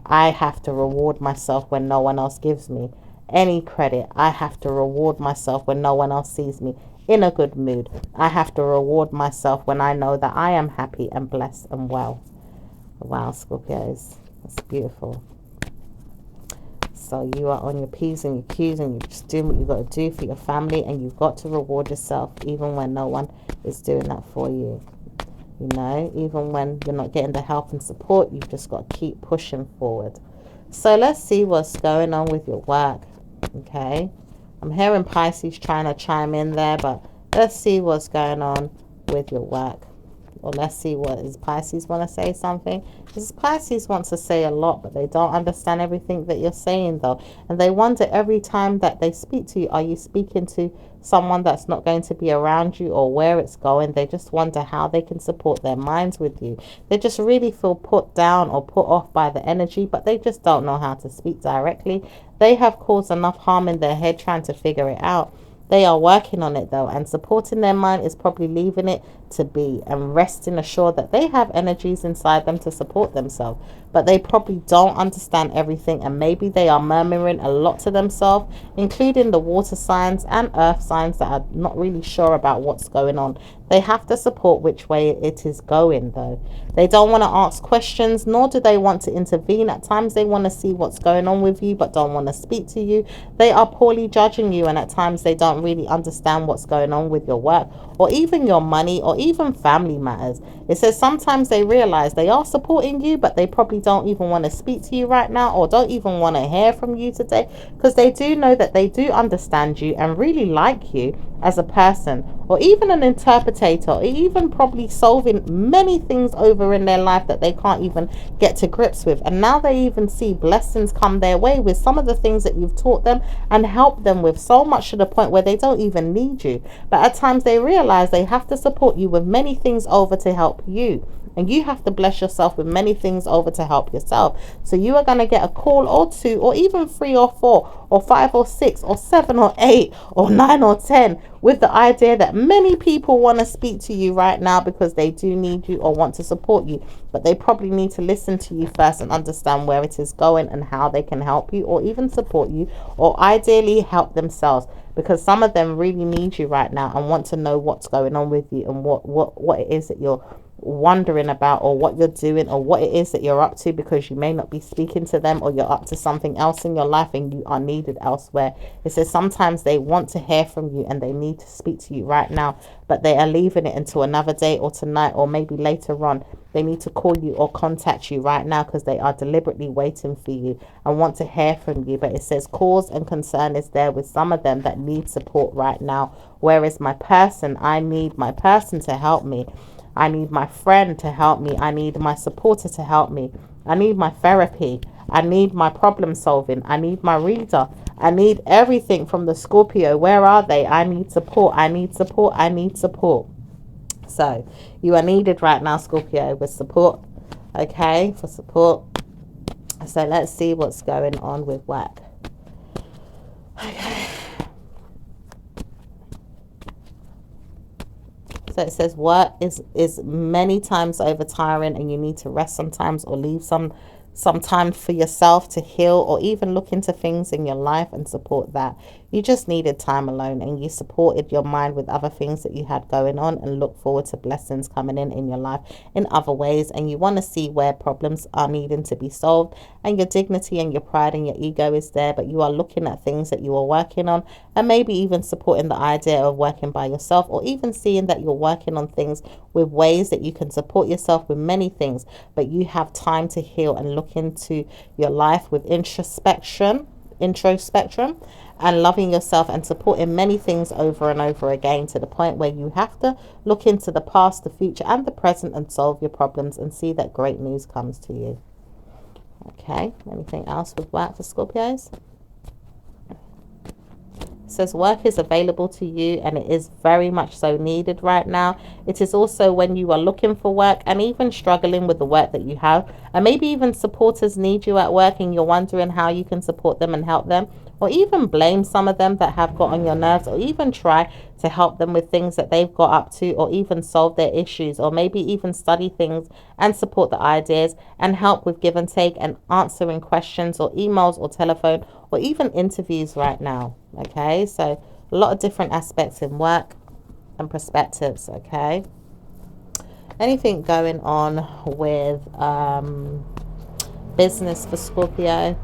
I have to reward myself when no one else gives me any credit. I have to reward myself when no one else sees me in a good mood. I have to reward myself when I know that I am happy and blessed and well. Wow, Scorpios, that's beautiful. So you are on your P's and your Q's, and you're just doing what you've got to do for your family, and you've got to reward yourself even when no one is doing that for you. You know, even when you're not getting the help and support, you've just got to keep pushing forward. So let's see what's going on with your work. Okay, I'm hearing Pisces trying to chime in there, but let's see what's going on with your work. Or let's see, what is Pisces want to say something? Because Pisces wants to say a lot, but they don't understand everything that you're saying, though. And they wonder every time that they speak to you, are you speaking to someone that's not going to be around you, or where it's going? They just wonder how they can support their minds with you. They just really feel put down or put off by the energy, but they just don't know how to speak directly. They have caused enough harm in their head trying to figure it out. They are working on it, though, and supporting their mind is probably leaving it to be and resting assured that they have energies inside them to support themselves. But they probably don't understand everything, and maybe they are murmuring a lot to themselves, including the water signs and earth signs that are not really sure about what's going on. They have to support which way it is going, though. They don't want to ask questions, nor do they want to intervene. At times they want to see what's going on with you, but don't want to speak to you. They are poorly judging you, and at times they don't really understand what's going on with your work, or even your money, or even family matters. It says sometimes they realize they are supporting you, but they probably don't even want to speak to you right now, or don't even want to hear from you today, because they do know that they do understand you and really like you as a person, or even an interpretator, or even probably solving many things over in their life that they can't even get to grips with. And now they even see blessings come their way with some of the things that you've taught them and helped them with, so much to the point where they don't even need you. But at times they realize they have to support you with many things over to help you, and you have to bless yourself with many things over to help yourself. So you are going to get a call or two, or even 3 or 4 or 5 or 6 or 7 or 8 or 9 or 10, with the idea that many people want to speak to you right now because they do need you or want to support you, but they probably need to listen to you first and understand where it is going and how they can help you, or even support you, or ideally help themselves, because some of them really need you right now and want to know what's going on with you, and what it is that you're wondering about, or what you're doing, or what it is that you're up to, because you may not be speaking to them, or you're up to something else in your life and you are needed elsewhere. It says sometimes they want to hear from you and they need to speak to you right now, but they are leaving it until another day, or tonight, or maybe later on. They need to call you or contact you right now because they are deliberately waiting for you and want to hear from you. But it says cause and concern is there with some of them that need support right now. Where is my person? I need my person to help me. I need my friend to help me. I need my supporter to help me. I need my therapy. I need my problem solving. I need my reader. I need everything from the Scorpio. Where are they? I need support. I need support. I need support. So you are needed right now, Scorpio, with support. Okay, for support. So let's see what's going on with work. Okay. So it says work is many times over tiring, and you need to rest sometimes, or leave some time for yourself to heal, or even look into things in your life and support that. You just needed time alone, and you supported your mind with other things that you had going on, and look forward to blessings coming in your life in other ways. And you want to see where problems are needing to be solved, and your dignity and your pride and your ego is there, but you are looking at things that you are working on, and maybe even supporting the idea of working by yourself, or even seeing that you're working on things with ways that you can support yourself with many things. But you have time to heal and look into your life with introspection, and loving yourself and supporting many things over and over again, to the point where you have to look into the past, the future, and the present, and solve your problems and see that great news comes to you. Okay, anything else with work for Scorpios? It says work is available to you and it is very much so needed right now. It is also when you are looking for work and even struggling with the work that you have, and maybe even supporters need you at work and you're wondering how you can support them and help them, or even blame some of them that have got on your nerves, or even try to help them with things that they've got up to, or even solve their issues, or maybe even study things and support the ideas and help with give and take and answering questions or emails or telephone or even interviews right now. Okay, so a lot of different aspects in work and perspectives. Okay, anything going on with business for Scorpio?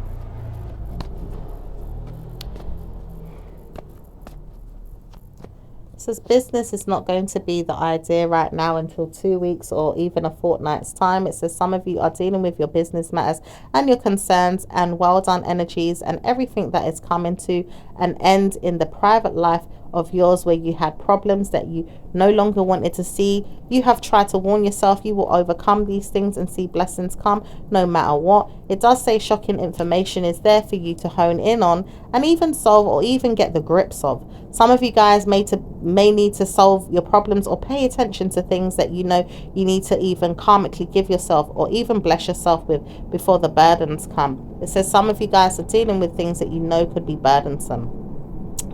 Says business is not going to be the idea right now until 2 weeks or even a fortnight's time. It says some of you are dealing with your business matters and your concerns and well done energies and everything that is coming to an end in the private life of yours where you had problems that you no longer wanted to see. You have tried to warn yourself you will overcome these things and see blessings come no matter what. It does say shocking information is there for you to hone in on and even solve or even get the grips of. Some of you guys may need to solve your problems or pay attention to things that you know you need to even karmically give yourself or even bless yourself with before the burdens come. It says some of you guys are dealing with things that you know could be burdensome.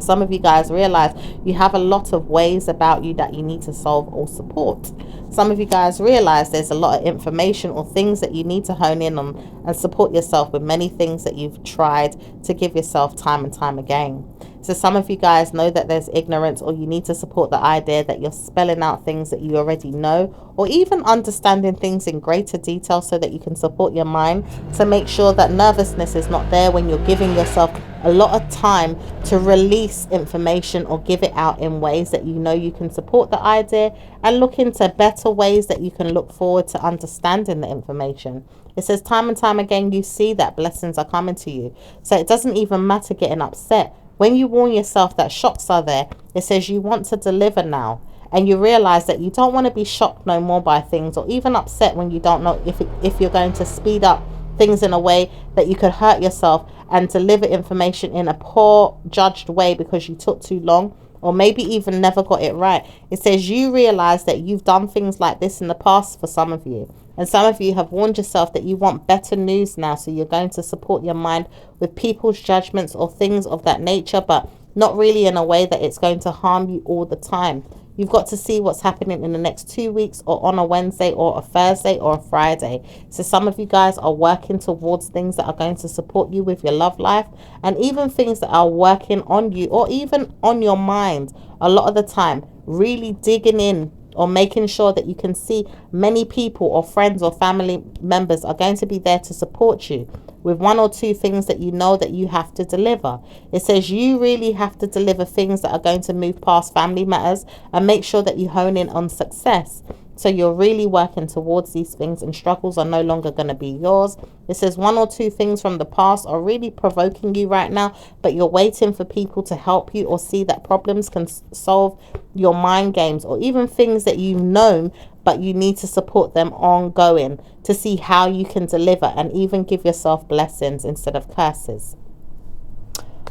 Some of you guys realize you have a lot of ways about you that you need to solve or support. Some of you guys realize there's a lot of information or things that you need to hone in on and support yourself with many things that you've tried to give yourself time and time again. So some of you guys know that there's ignorance or you need to support the idea that you're spelling out things that you already know or even understanding things in greater detail so that you can support your mind to make sure that nervousness is not there when you're giving yourself a lot of time to release information or give it out in ways that you know you can support the idea and look into better ways that you can look forward to understanding the information. It says time and time again you see that blessings are coming to you. So it doesn't even matter getting upset. When you warn yourself that shocks are there, it says you want to deliver now. And you realize that you don't want to be shocked no more by things or even upset when you don't know if you're going to speed up things in a way that you could hurt yourself and deliver information in a poor judged way because you took too long or maybe even never got it right. It says you realize that you've done things like this in the past for some of you. And some of you have warned yourself that you want better news now. So you're going to support your mind with people's judgments or things of that nature, but not really in a way that it's going to harm you all the time. You've got to see what's happening in the next 2 weeks or on a Wednesday or a Thursday or a Friday. So some of you guys are working towards things that are going to support you with your love life and even things that are working on you or even on your mind a lot of the time, really digging in or making sure that you can see many people or friends or family members are going to be there to support you with 1 or 2 things that you know that you have to deliver. It says you really have to deliver things that are going to move past family matters and make sure that you hone in on success. So you're really working towards these things and struggles are no longer going to be yours. It says 1 or 2 things from the past are really provoking you right now, but you're waiting for people to help you or see that problems can solve your mind games or even things that you've known, but you need to support them ongoing to see how you can deliver and even give yourself blessings instead of curses.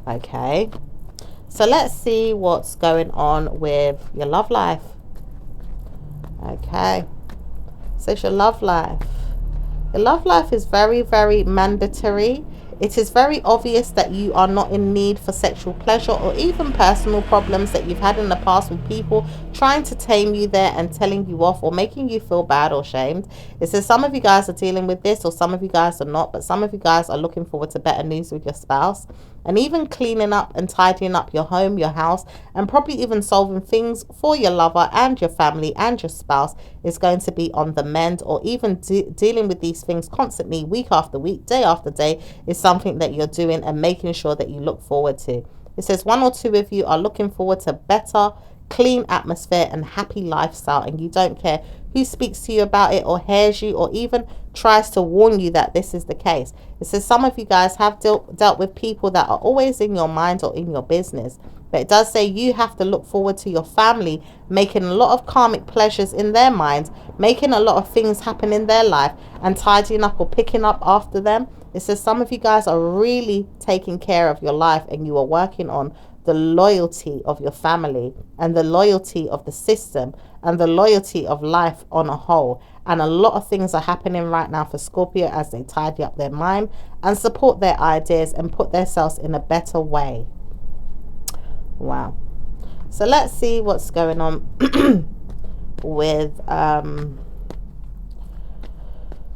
Okay, so let's see what's going on with your love life. Okay, so it's your love life. Your love life is very, very mandatory. It is very obvious that you are not in need for sexual pleasure or even personal problems that you've had in the past with people trying to tame you there and telling you off or making you feel bad or shamed. It says some of you guys are dealing with this or some of you guys are not, but some of you guys are looking forward to better news with your spouse and even cleaning up and tidying up your home, your house, and probably even solving things for your lover and your family and your spouse is going to be on the mend, or even dealing with these things constantly, week after week, day after day, is something that you're doing and making sure that you look forward to. It says 1 or 2 of you are looking forward to better, clean atmosphere and happy lifestyle, and you don't care who speaks to you about it or hears you or even tries to warn you that this is the case. It says some of you guys have dealt with people that are always in your mind or in your business. But it does say you have to look forward to your family making a lot of karmic pleasures in their minds, making a lot of things happen in their life, and tidying up or picking up after them. It says some of you guys are really taking care of your life, and you are working on the loyalty of your family and the loyalty of the system and the loyalty of life on a whole. And a lot of things are happening right now for Scorpio as they tidy up their mind and support their ideas and put themselves in a better way. Wow. So let's see what's going on with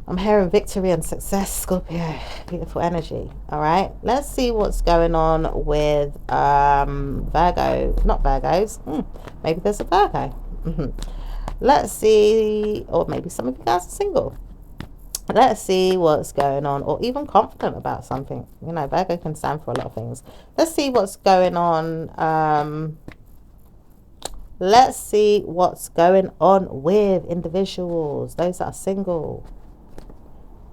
I'm hearing victory and success, Scorpio. Beautiful energy. All right. Let's see what's going on with Virgo. Not Virgos. Maybe there's a Virgo. Let's see. Or maybe some of you guys are single. Let's see what's going on, or even confident about something. You know, Virgo can stand for a lot of things. Let's see what's going on. Let's see what's going on with individuals, those that are single.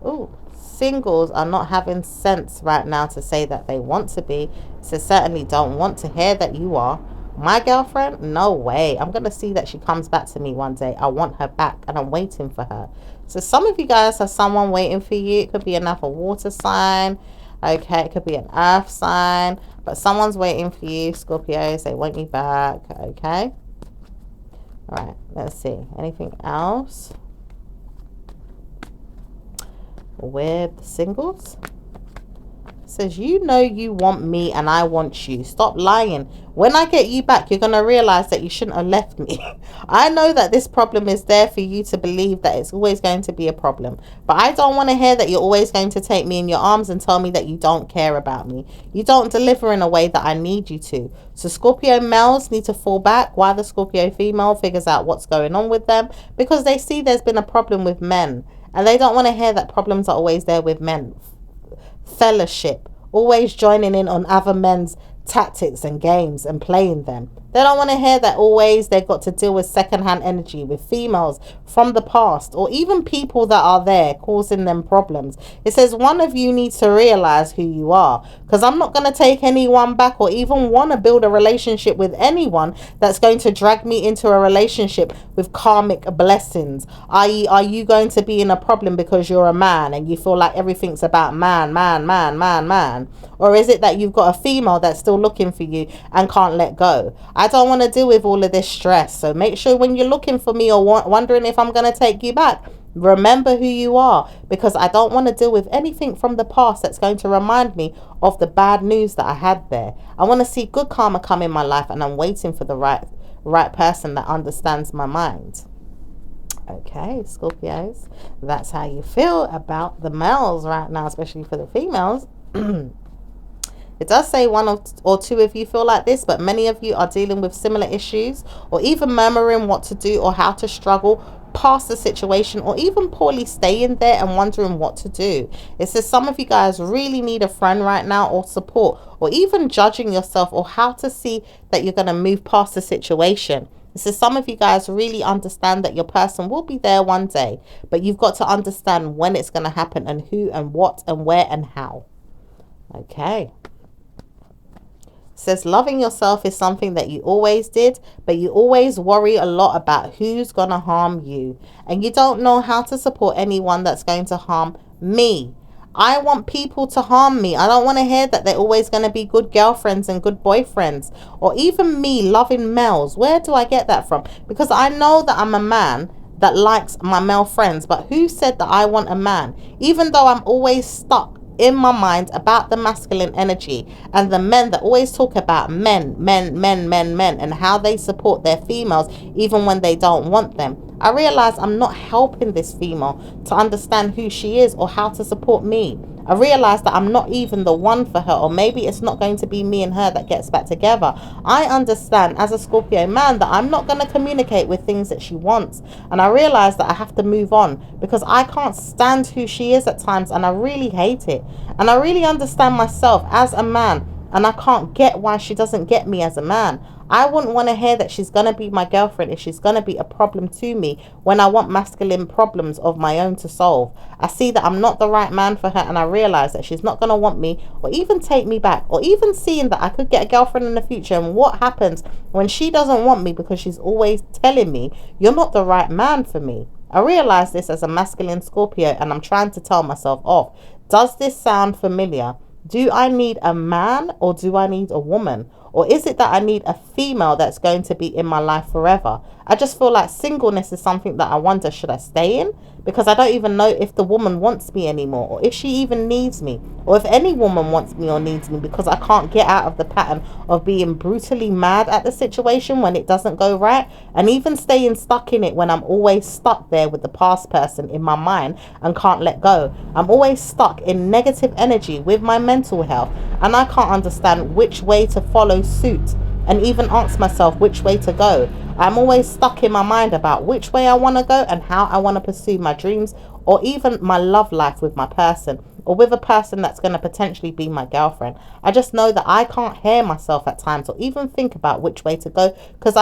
Oh, singles are not having sense right now to say that they want to be. So certainly don't want to hear that you are. My girlfriend? No way. I'm going to see that she comes back to me one day. I want her back and I'm waiting for her. So some of you guys have someone waiting for you. It could be another water sign. Okay, it could be an earth sign. But someone's waiting for you, Scorpios. They want you back. Okay. All right, let's see. Anything else with singles? Says, you know you want me and I want you. Stop lying. When I get you back, you're going to realize that you shouldn't have left me. I know that this problem is there for you to believe that it's always going to be a problem. But I don't want to hear that you're always going to take me in your arms and tell me that you don't care about me. You don't deliver in a way that I need you to. So Scorpio males need to fall back while the Scorpio female figures out what's going on with them, because they see there's been a problem with men. And they don't want to hear that problems are always there with men. Fellowship, always joining in on other men's tactics and games and playing them. They don't want to hear that always they've got to deal with secondhand energy with females from the past, or even people that are there causing them problems. It says one of you needs to realize who you are, because I'm not going to take anyone back or even want to build a relationship with anyone that's going to drag me into a relationship with karmic blessings. I.e., are you going to be in a problem because you're a man and you feel like everything's about man? Or is it that you've got a female that's still looking for you and can't let go? I don't want to deal with all of this stress. So make sure when you're looking for me or wondering if I'm going to take you back, remember who you are, because I don't want to deal with anything from the past that's going to remind me of the bad news that I had there. I want to see good karma come in my life, and I'm waiting for the right person that understands my mind. Okay, Scorpios, that's how you feel about the males right now, especially for the females. It does say one or two of you feel like this, but many of you are dealing with similar issues, or even murmuring what to do or how to struggle past the situation, or even poorly staying there and wondering what to do. It says some of you guys really need a friend right now, or support, or even judging yourself, or how to see that you're going to move past the situation. It says some of you guys really understand that your person will be there one day, but you've got to understand when it's going to happen, and who and what and where and how. Okay. Says loving yourself is something that you always did, but you always worry a lot about who's going to harm you, and you don't know how to support anyone that's going to harm me. I want people to harm me. I don't want to hear that they're always going to be good girlfriends and good boyfriends, or even me loving males. Where do I get that from? Because I know that I'm a man that likes my male friends, but who said that I want a man? Even though I'm always stuck in my mind about the masculine energy and the men that always talk about men, and how they support their females even when they don't want them. I realize I'm not helping this female to understand who she is or how to support me. I realize that I'm not even the one for her, or maybe it's not going to be me and her that gets back together. I understand as a Scorpio man that I'm not going to communicate with things that she wants, and I realize that I have to move on because I can't stand who she is at times, and I really hate it. And I really understand myself as a man, and I can't get why she doesn't get me as a man. I wouldn't want to hear that she's going to be my girlfriend if she's going to be a problem to me when I want masculine problems of my own to solve. I see that I'm not the right man for her, and I realize that she's not going to want me or even take me back, or even seeing that I could get a girlfriend in the future. And what happens when she doesn't want me because she's always telling me, you're not the right man for me? I realize this as a masculine Scorpio, and I'm trying to tell myself off. Does this sound familiar? Do I need a man or do I need a woman? Or is it that I need a female that's going to be in my life forever? I just feel like singleness is something that I wonder, should I stay in? Because I don't even know if the woman wants me anymore, or if she even needs me, or if any woman wants me or needs me, because I can't get out of the pattern of being brutally mad at the situation when it doesn't go right, and even staying stuck in it when I'm always stuck there with the past person in my mind and can't let go. I'm always stuck in negative energy with my mental health, and I can't understand which way to follow suit and even ask myself which way to go. I'm always stuck in my mind about which way I want to go and how I want to pursue my dreams, or even my love life with my person, or with a person that's going to potentially be my girlfriend. I just know that I can't hear myself at times or even think about which way to go, because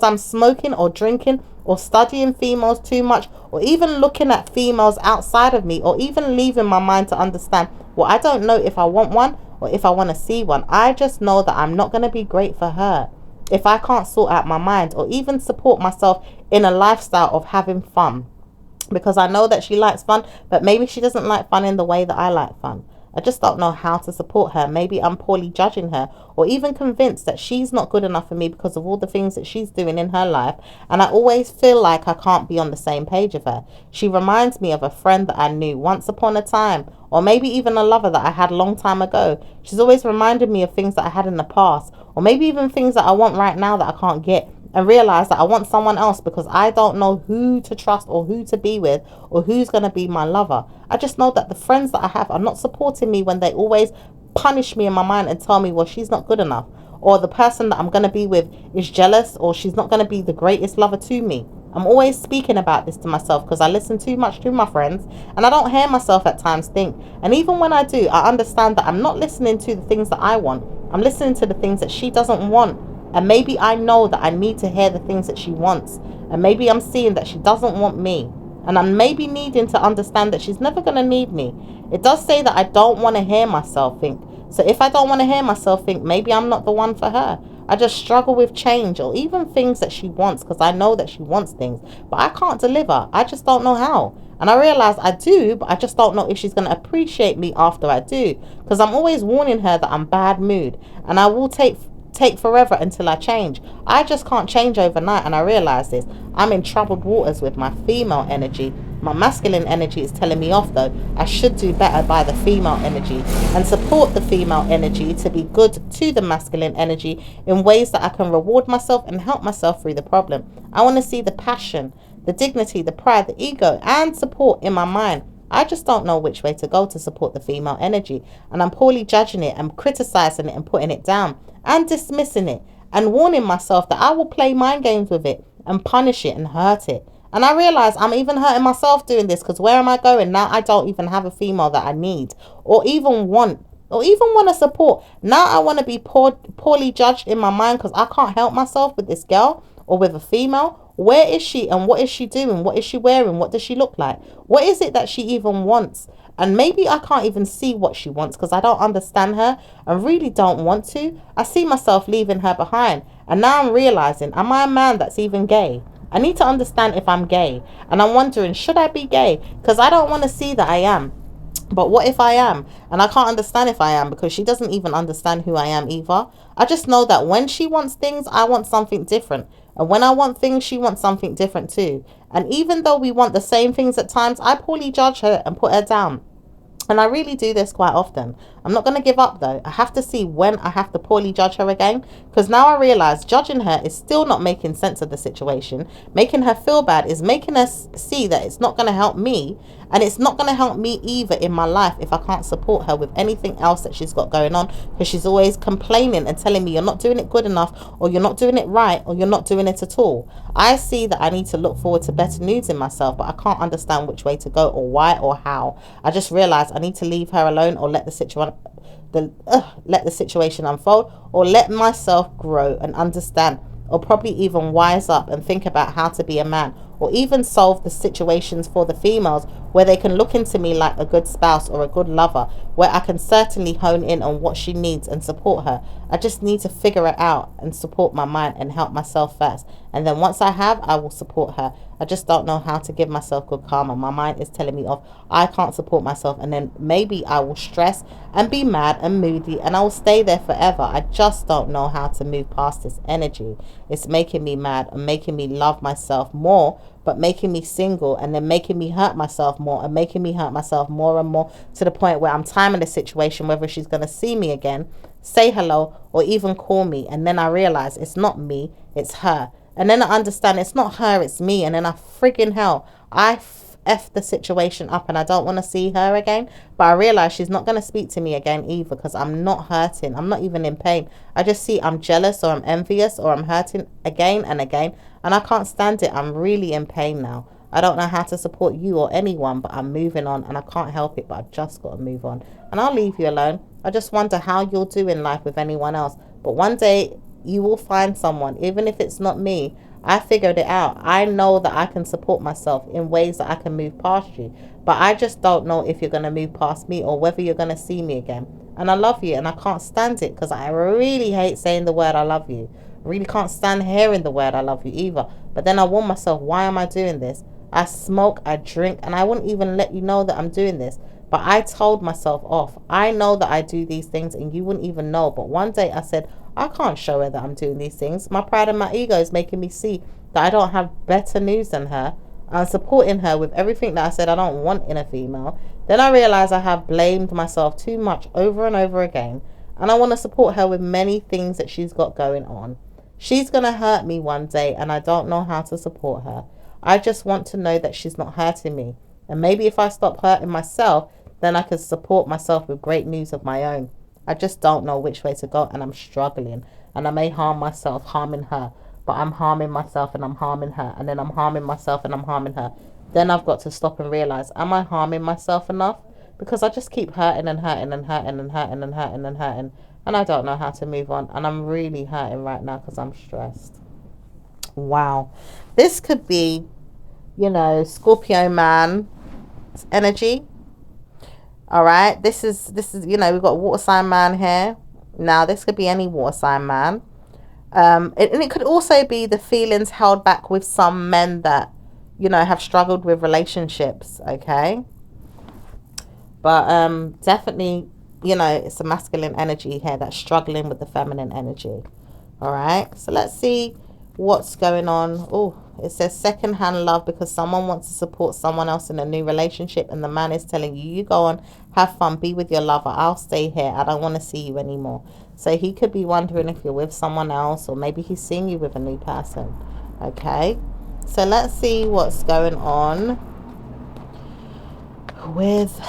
I'm smoking or drinking or studying females too much, or even looking at females outside of me, or even leaving my mind to understand, well, I don't know if I want one or if I want to see one. I just know that I'm not going to be great for her if I can't sort out my mind or even support myself in a lifestyle of having fun. Because I know that she likes fun, but maybe she doesn't like fun in the way that I like fun. I just don't know how to support her. Maybe I'm poorly judging her, or even convinced that she's not good enough for me because of all the things that she's doing in her life. And I always feel like I can't be on the same page of her. She reminds me of a friend that I knew once upon a time, or maybe even a lover that I had a long time ago. She's always reminded me of things that I had in the past, or maybe even things that I want right now that I can't get, and realize that I want someone else because I don't know who to trust or who to be with or who's going to be my lover. I just know that the friends that I have are not supporting me when they always punish me in my mind and tell me, well, she's not good enough, or the person that I'm going to be with is jealous, or she's not going to be the greatest lover to me. I'm always speaking about this to myself because I listen too much to my friends, and I don't hear myself at times think. And even when I do, I understand that I'm not listening to the things that I want. I'm listening to the things that she doesn't want. And maybe I know that I need to hear the things that she wants. And maybe I'm seeing that she doesn't want me. And I'm maybe needing to understand that she's never going to need me. It does say that I don't want to hear myself think. So if I don't want to hear myself think, maybe I'm not the one for her. I just struggle with change, or even things that she wants, because I know that she wants things, but I can't deliver. I just don't know how. And I realize I do, but I just don't know if she's going to appreciate me after I do. Because I'm always warning her that I'm bad mood, and I will take forever until I change. I just can't change overnight, and I realize this. I'm in troubled waters with my female energy. My masculine energy is telling me off though. I should do better by the female energy and support the female energy to be good to the masculine energy in ways that I can reward myself and help myself through the problem. I want to see the passion, the dignity, the pride, the ego, and support in my mind. I just don't know which way to go to support the female energy, and I'm poorly judging it and criticizing it and putting it down and dismissing it and warning myself that I will play mind games with it and punish it and hurt it. And I realize I'm even hurting myself doing this, because where am I going now? I don't even have a female that I need or even want to support. Now I want to be poorly judged in my mind because I can't help myself with this girl or with a female. Where is she, and what is she doing? What is she wearing? What does she look like? What is it that she even wants? And maybe I can't even see what she wants because I don't understand her and really don't want to. I see myself leaving her behind. And now I'm realizing, am I a man that's even gay? I need to understand if I'm gay. And I'm wondering, should I be gay? Because I don't want to see that I am. But what if I am? And I can't understand if I am, because she doesn't even understand who I am either. I just know that when she wants things, I want something different. And when I want things, she wants something different too. And even though we want the same things at times, I poorly judge her and put her down. And I really do this quite often. I'm not going to give up though. I have to see when I have to poorly judge her again. Because now I realize judging her is still not making sense of the situation. Making her feel bad is making us see that it's not going to help me. And it's not going to help me either in my life if I can't support her with anything else that she's got going on. Because she's always complaining and telling me you're not doing it good enough, or you're not doing it right, or you're not doing it at all. I see that I need to look forward to better news in myself, but I can't understand which way to go or why or how. I just realize I need to leave her alone or let the situation unfold, or let myself grow and understand, or probably even wise up and think about how to be a man, or even solve the situations for the females where they can look into me like a good spouse or a good lover, where I can certainly hone in on what she needs and support her. I just need to figure it out and support my mind and help myself first. And then once I have, I will support her. I just don't know how to give myself good karma. My mind is telling me off. I can't support myself, and then maybe I will stress and be mad and moody, and I will stay there forever. I just don't know how to move past this energy. It's making me mad and making me love myself more, but making me single, and then making me hurt myself more and making me hurt myself more and more, to the point where I'm timing the situation whether she's going to see me again, say hello, or even call me. And then I realize it's not me, it's her. And then I understand it's not her, it's me. And then I friggin' hell, I F the situation up, and I don't want to see her again. But I realize she's not going to speak to me again either, because I'm not hurting. I'm not even in pain. I just see I'm jealous, or I'm envious, or I'm hurting again and again. And I can't stand it. I'm really in pain now. I don't know how to support you or anyone, but I'm moving on, and I can't help it, but I've just got to move on. And I'll leave you alone. I just wonder how you'll do in life with anyone else. But one day you will find someone, even if it's not me. I figured it out. I know that I can support myself in ways that I can move past you. But I just don't know if you're going to move past me, or whether you're going to see me again. And I love you, and I can't stand it, because I really hate saying the word I love you. I really can't stand hearing the word I love you either. But then I warn myself, why am I doing this? I smoke, I drink, and I wouldn't even let you know that I'm doing this. But I told myself off. I know that I do these things and you wouldn't even know. But one day I said, I can't show her that I'm doing these things. My pride and my ego is making me see that I don't have better news than her. I'm supporting her with everything that I said I don't want in a female. Then I realized I have blamed myself too much over and over again. And I want to support her with many things that she's got going on. She's going to hurt me one day, and I don't know how to support her. I just want to know that she's not hurting me. And maybe if I stop hurting myself, then I can support myself with great news of my own. I just don't know which way to go, and I'm struggling. And I may harm myself, harming her. But I'm harming myself and I'm harming her. And then I'm harming myself and I'm harming her. Then I've got to stop and realize, am I harming myself enough? Because I just keep hurting and hurting and hurting and hurting and hurting and hurting. And I don't know how to move on. And I'm really hurting right now because I'm stressed. Wow. This could be, Scorpio man energy. All right, this is we've got a water sign man here. Now this could be any water sign man, and it could also be the feelings held back with some men that have struggled with relationships. Okay, but definitely it's a masculine energy here that's struggling with the feminine energy. All right, so let's see what's going on. Oh, it says secondhand love, because someone wants to support someone else in a new relationship, and the man is telling you, you go on, have fun, be with your lover, I'll stay here, I don't want to see you anymore. So he could be wondering if you're with someone else, or maybe he's seeing you with a new person. Okay, so let's see what's going on with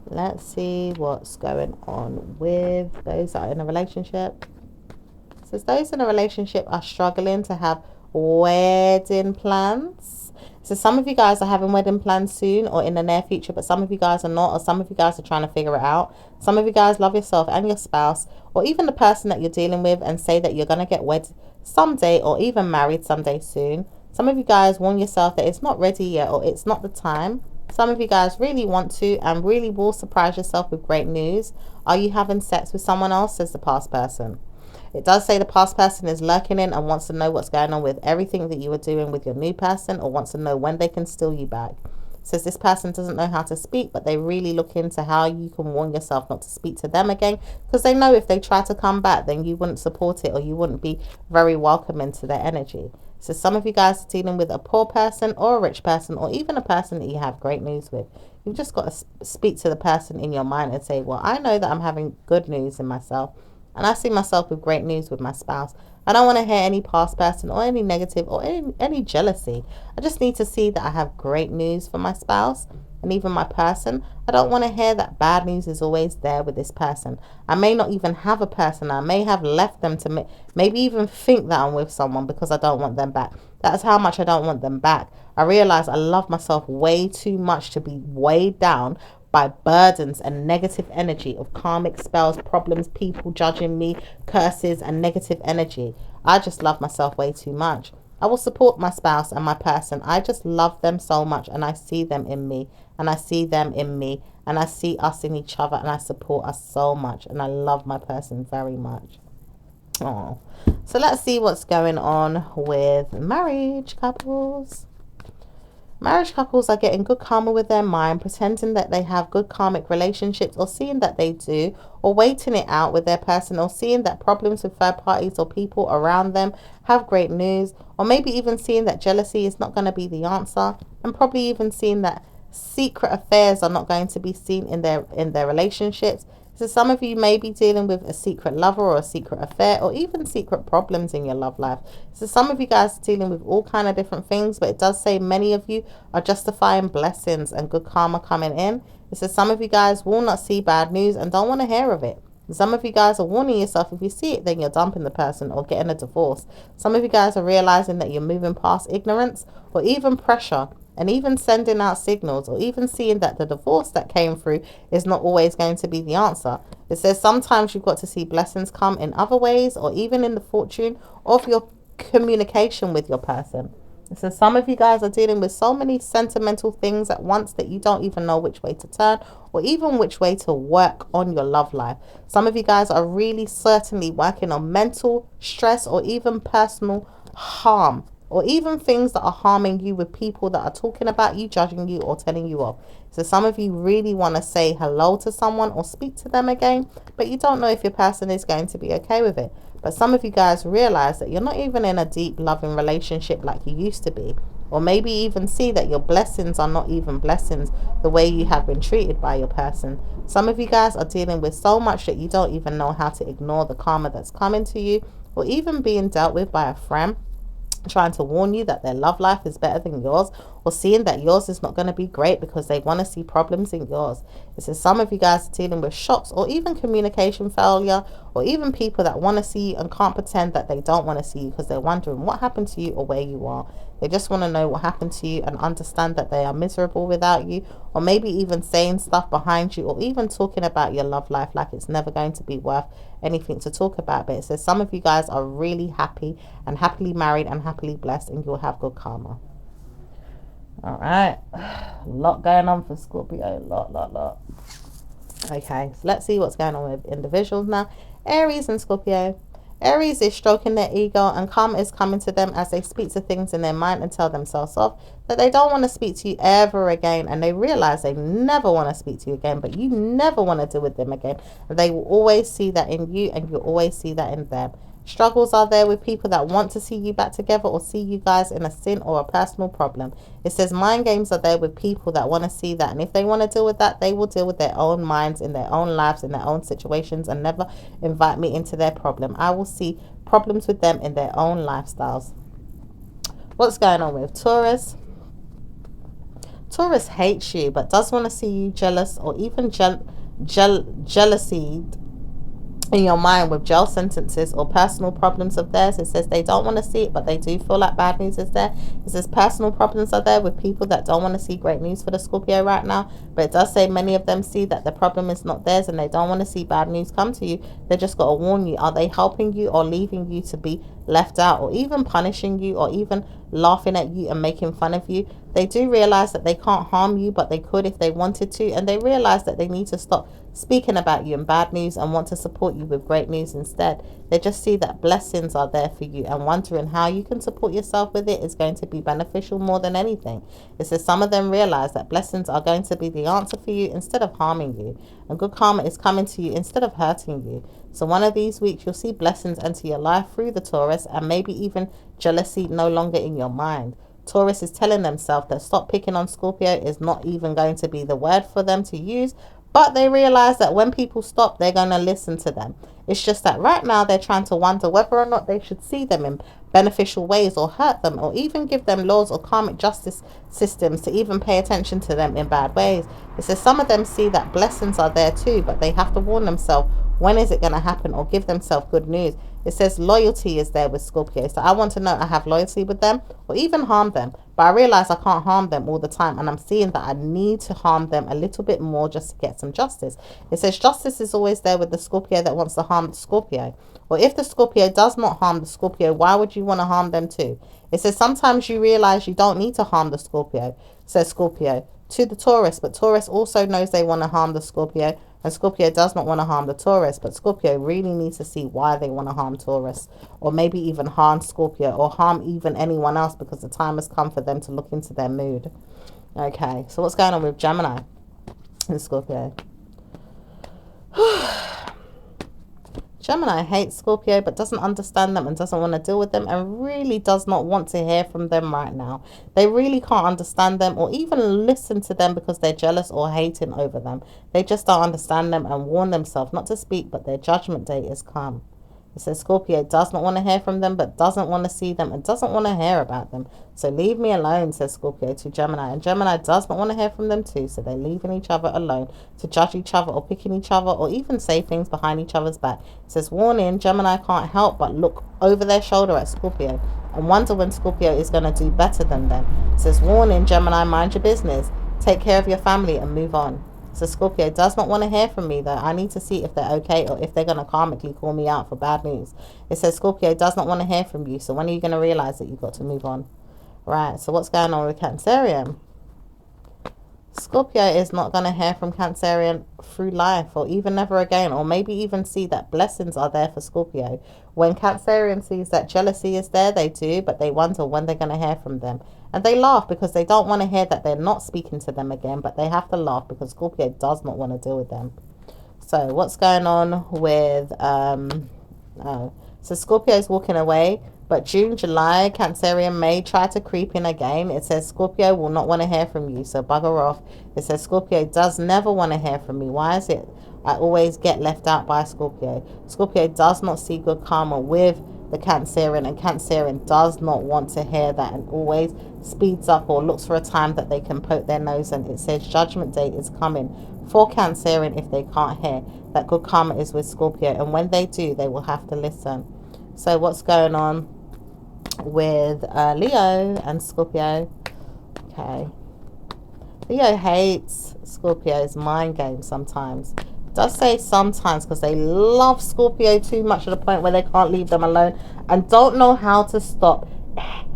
let's see what's going on with those that are in a relationship. It says those in a relationship are struggling to have wedding plans. So some of you guys are having wedding plans soon or in the near future, but some of you guys are not, or some of you guys are trying to figure it out. Some of you guys love yourself and your spouse, or even the person that you're dealing with, and say that you're going to get wed someday, or even married someday soon. Some of you guys warn yourself that it's not ready yet, or it's not the time. Some of you guys really want to and really will surprise yourself with great news. Are you having sex with someone else, says the past person. It does say the past person is lurking in and wants to know what's going on with everything that you are doing with your new person, or wants to know when they can steal you back. It says this person doesn't know how to speak, but they really look into how you can warn yourself not to speak to them again, because they know if they try to come back, then you wouldn't support it, or you wouldn't be very welcoming to their energy. So some of you guys are dealing with a poor person or a rich person, or even a person that you have great news with. You've just got to speak to the person in your mind and say, well, I know that I'm having good news in myself. And I see myself with great news with my spouse. I don't want to hear any past person or any negative or any jealousy. I just need to see that I have great news for my spouse and even my person. I don't want to hear that bad news is always there with this person. I may not even have a person. I may have left them to maybe even think that I'm with someone because I don't want them back. That's how much I don't want them back. I realize I love myself way too much to be weighed down by burdens and negative energy of karmic spells, problems, people judging me, curses, and negative energy. I just love myself way too much. I will support my spouse and my person. I just love them so much, and I see them in me, and I see them in me, and I see us in each other, and I support us so much, and I love my person very much. Oh, so let's see what's going on with marriage couples. Marriage couples are getting good karma with their mind, pretending that they have good karmic relationships, or seeing that they do, or waiting it out with their person, or seeing that problems with third parties or people around them have great news, or maybe even seeing that jealousy is not going to be the answer, and probably even seeing that secret affairs are not going to be seen in their relationships. So some of you may be dealing with a secret lover or a secret affair or even secret problems in your love life. So some of you guys are dealing with all kind of different things, but it does say many of you are justifying blessings and good karma coming in. It says some of you guys will not see bad news and don't want to hear of it. Some of you guys are warning yourself, if you see it, then you're dumping the person or getting a divorce. Some of you guys are realizing that you're moving past ignorance or even pressure, and even sending out signals, or even seeing that the divorce that came through is not always going to be the answer. It says sometimes you've got to see blessings come in other ways, or even in the fortune of your communication with your person. It says some of you guys are dealing with so many sentimental things at once that you don't even know which way to turn or even which way to work on your love life. Some of you guys are really certainly working on mental stress or even personal harm, or even things that are harming you with people that are talking about you, judging you, or telling you off. So some of you really want to say hello to someone or speak to them again, but you don't know if your person is going to be okay with it. But some of you guys realize that you're not even in a deep, loving relationship like you used to be. Or maybe even see that your blessings are not even blessings the way you have been treated by your person. Some of you guys are dealing with so much that you don't even know how to ignore the karma that's coming to you, or even being dealt with by a friend trying to warn you that their love life is better than yours, or seeing that yours is not going to be great because they want to see problems in yours. It says some of you guys are dealing with shocks or even communication failure, or even people that want to see you and can't pretend that they don't want to see you because they're wondering what happened to you or where you are. They just want to know what happened to you and understand that they are miserable without you, or maybe even saying stuff behind you, or even talking about your love life like it's never going to be worth anything to talk about. But it says some of you guys are really happy and happily married and happily blessed, and you'll have good karma. All right, a lot going on for Scorpio. Lot. Okay, so let's see what's going on with individuals now. Aries and Scorpio. Aries is stroking their ego, and karma is coming to them as they speak to things in their mind and tell themselves off that they don't want to speak to you ever again, and they realize they never want to speak to you again, but you never want to deal with them again. And they will always see that in you, and you'll always see that in them. Struggles are there with people that want to see you back together or see you guys in a sin or a personal problem. It says mind games are there with people that want to see that, and if they want to deal with that, they will deal with their own minds, in their own lives, in their own situations, and never invite me into their problem. I will see problems with them in their own lifestyles. What's going on with Taurus? Taurus hates you but does want to see you jealous, or even jealousy in your mind with jail sentences or personal problems of theirs. It says they don't want to see it, but they do feel like bad news is there. It says personal problems are there with people that don't want to see great news for the Scorpio right now, but it does say many of them see that the problem is not theirs and they don't want to see bad news come to you. They just got to warn you. Are they helping you or leaving you to be left out, or even punishing you, or even laughing at you and making fun of you? They do realize that they can't harm you, but they could if they wanted to, and they realize that they need to stop speaking about you in bad news and want to support you with great news instead. They just see that blessings are there for you, and wondering how you can support yourself with it is going to be beneficial more than anything. It says some of them realize that blessings are going to be the answer for you instead of harming you, and good karma is coming to you instead of hurting you. So one of these weeks you'll see blessings enter your life through the Taurus, and maybe even jealousy no longer in your mind. Taurus is telling themselves that stop picking on Scorpio is not even going to be the word for them to use, But they realize that when people stop, they're going to listen to them. It's just that right now they're trying to wonder whether or not they should see them in beneficial ways or hurt them or even give them laws or karmic justice systems to even pay attention to them in bad ways. It says some of them see that blessings are there too, but they have to warn themselves when is it going to happen or give themselves good news. It says loyalty is there with Scorpio. So I want to know I have loyalty with them or even harm them. But I realize I can't harm them all the time. And I'm seeing that I need to harm them a little bit more just to get some justice. It says justice is always there with the Scorpio that wants to harm the Scorpio. Or if the Scorpio does not harm the Scorpio, why would you want to harm them too? It says sometimes you realize you don't need to harm the Scorpio, says Scorpio, to the Taurus. But Taurus also knows they want to harm the Scorpio. And Scorpio does not want to harm the Taurus, but Scorpio really needs to see why they want to harm Taurus, or maybe even harm Scorpio, or harm even anyone else, because the time has come for them to look into their mood. Okay, so what's going on with Gemini and Scorpio? Gemini hates Scorpio but doesn't understand them and doesn't want to deal with them and really does not want to hear from them right now. They really can't understand them or even listen to them because they're jealous or hating over them. They just don't understand them and warn themselves not to speak, but their judgment day is come. It says Scorpio does not want to hear from them but doesn't want to see them and doesn't want to hear about them. So leave me alone, says Scorpio to Gemini. And Gemini does not want to hear from them too. So they're leaving each other alone to judge each other or picking each other or even say things behind each other's back. It says warning, Gemini can't help but look over their shoulder at Scorpio and wonder when Scorpio is going to do better than them. It says warning, Gemini, mind your business. Take care of your family and move on. So Scorpio does not want to hear from me though. I need to see if they're okay or if they're going to karmically call me out for bad news. It says Scorpio does not want to hear from you. So when are you going to realize that you've got to move on? Right, so what's going on with Cancerian? Scorpio is not going to hear from Cancerian through life or even never again, or maybe even see that blessings are there for Scorpio. When Cancerian sees that jealousy is there, they do, but they wonder when they're going to hear from them. And they laugh because they don't want to hear that they're not speaking to them again, but they have to laugh because Scorpio does not want to deal with them. So what's going on with, so Scorpio is walking away. But June, July, Cancerian may try to creep in again. It says Scorpio will not want to hear from you, so bugger off. It says Scorpio does never want to hear from me. Why is it I always get left out by Scorpio? Scorpio does not see good karma with the Cancerian, and Cancerian does not want to hear that and always speeds up or looks for a time that they can poke their nose in. It says judgment day is coming for Cancerian if they can't hear that good karma is with Scorpio, and when they do, they will have to listen. So what's going on with Leo and Scorpio? Okay, Leo hates Scorpio's mind games sometimes. It does say sometimes because they love Scorpio too much to the point where they can't leave them alone and don't know how to stop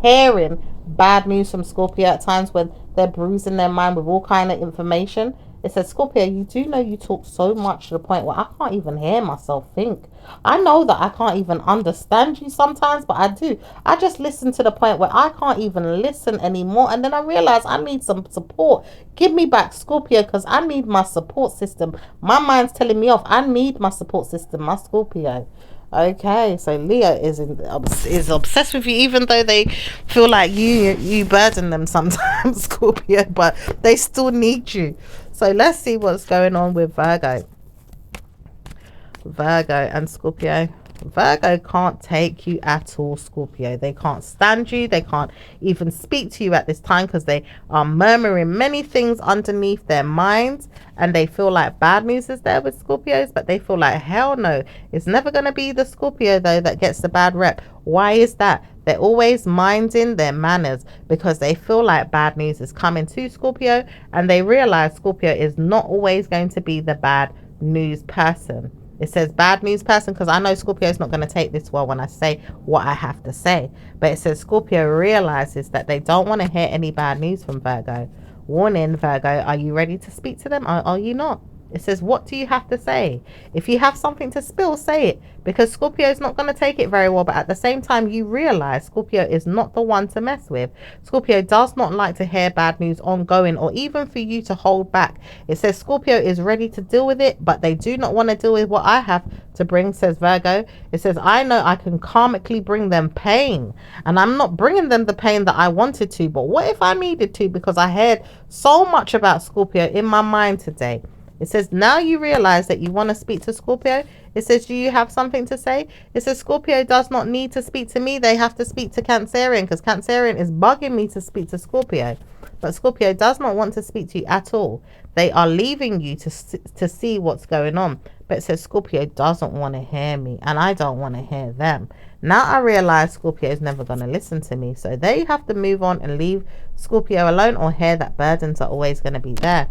hearing bad news from Scorpio at times when they're bruising their mind with all kind of information. It says, Scorpio, you do know you talk so much to the point where I can't even hear myself think. I know that I can't even understand you sometimes, but I do. I just listen to the point where I can't even listen anymore. And then I realize I need some support. Give me back Scorpio because I need my support system. My mind's telling me off. I need my support system, my Scorpio. Okay, so Leo is obsessed with you, even though they feel like you burden them sometimes, Scorpio, but they still need you. So let's see what's going on with Virgo and Scorpio. Virgo can't take you at all, Scorpio. They can't stand you. They can't even speak to you at this time because they are murmuring many things underneath their minds, and they feel like bad news is there with Scorpios, but they feel like hell no, it's never going to be the Scorpio though that gets the bad rep. Why is that? They're always minding their manners because they feel like bad news is coming to Scorpio, and they realize Scorpio is not always going to be the bad news person. It says bad news person because I know Scorpio is not going to take this well when I say what I have to say. But it says Scorpio realizes that they don't want to hear any bad news from Virgo. Warning, Virgo, are you ready to speak to them or are you not? It says, what do you have to say? If you have something to spill, say it, because Scorpio is not going to take it very well. But at the same time, you realize Scorpio is not the one to mess with. Scorpio does not like to hear bad news ongoing or even for you to hold back. It says Scorpio is ready to deal with it, but they do not want to deal with what I have to bring, says Virgo. It says, I know I can karmically bring them pain, and I'm not bringing them the pain that I wanted to, but what if I needed to, because I heard so much about Scorpio in my mind today. It says, now you realize that you want to speak to Scorpio. It says, do you have something to say? It says, Scorpio does not need to speak to me. They have to speak to Cancerian, because Cancerian is bugging me to speak to Scorpio. But Scorpio does not want to speak to you at all. They are leaving you to see what's going on. But it says Scorpio doesn't want to hear me, and I don't want to hear them. Now I realize Scorpio is never going to listen to me. So they have to move on and leave Scorpio alone, or hear that burdens are always going to be there.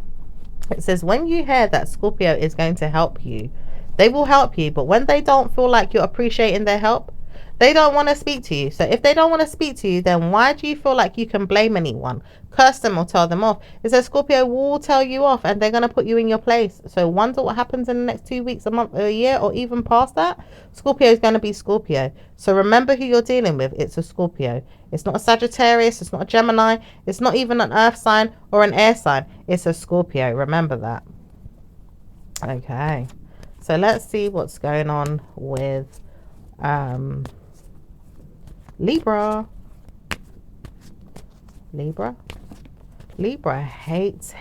It says when you hear that Scorpio is going to help you, they will help you. But when they don't feel like you're appreciating their help, they don't want to speak to you. So if they don't want to speak to you, then why do you feel like you can blame anyone, curse them, or tell them off? It says Scorpio will tell you off, and they're going to put you in your place. So wonder what happens in the next 2 weeks, a month, a year, or even past that. Scorpio is going to be Scorpio. So remember who you're dealing with. It's a Scorpio. It's not a Sagittarius. It's not a Gemini. It's not even an earth sign or an air sign. It's a Scorpio. Remember that. Okay. So let's see what's going on with Libra. Libra hates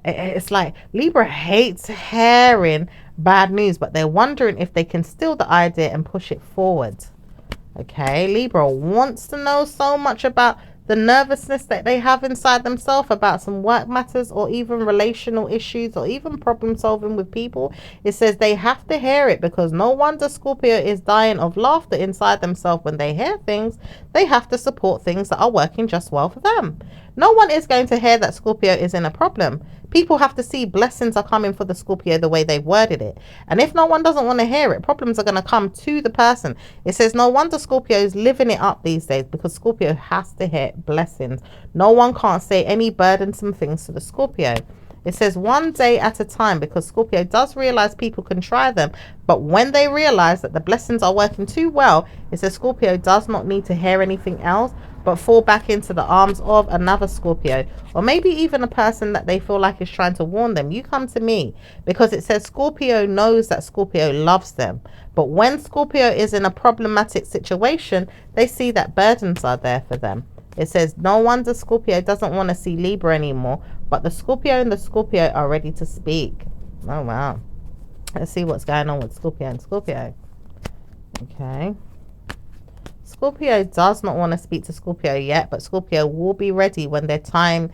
it's like Libra hates hearing bad news, but they're wondering if they can steal the idea and push it forward. Okay, Libra wants to know so much about the nervousness that they have inside themselves about some work matters, or even relational issues, or even problem solving with people. It says they have to hear it, because no wonder Scorpio is dying of laughter inside themselves when they hear things. They have to support things that are working just well for them. No one is going to hear that Scorpio is in a problem. People have to see blessings are coming for the Scorpio the way they worded it. And if no one doesn't want to hear it, problems are going to come to the person. It says no wonder Scorpio is living it up these days, because Scorpio has to hear blessings. No one can't say any burdensome things to the Scorpio. It says one day at a time, because Scorpio does realize people can try them, but when they realize that the blessings are working too well, it says Scorpio does not need to hear anything else, but fall back into the arms of another Scorpio, or maybe even a person that they feel like is trying to warn them. You come to me, because it says Scorpio knows that Scorpio loves them. But when Scorpio is in a problematic situation, they see that burdens are there for them. It says no wonder Scorpio doesn't want to see Libra anymore, but the Scorpio and the Scorpio are ready to speak. Oh wow. Let's see what's going on with Scorpio and Scorpio. Okay. Scorpio does not want to speak to Scorpio yet, but Scorpio will be ready when their time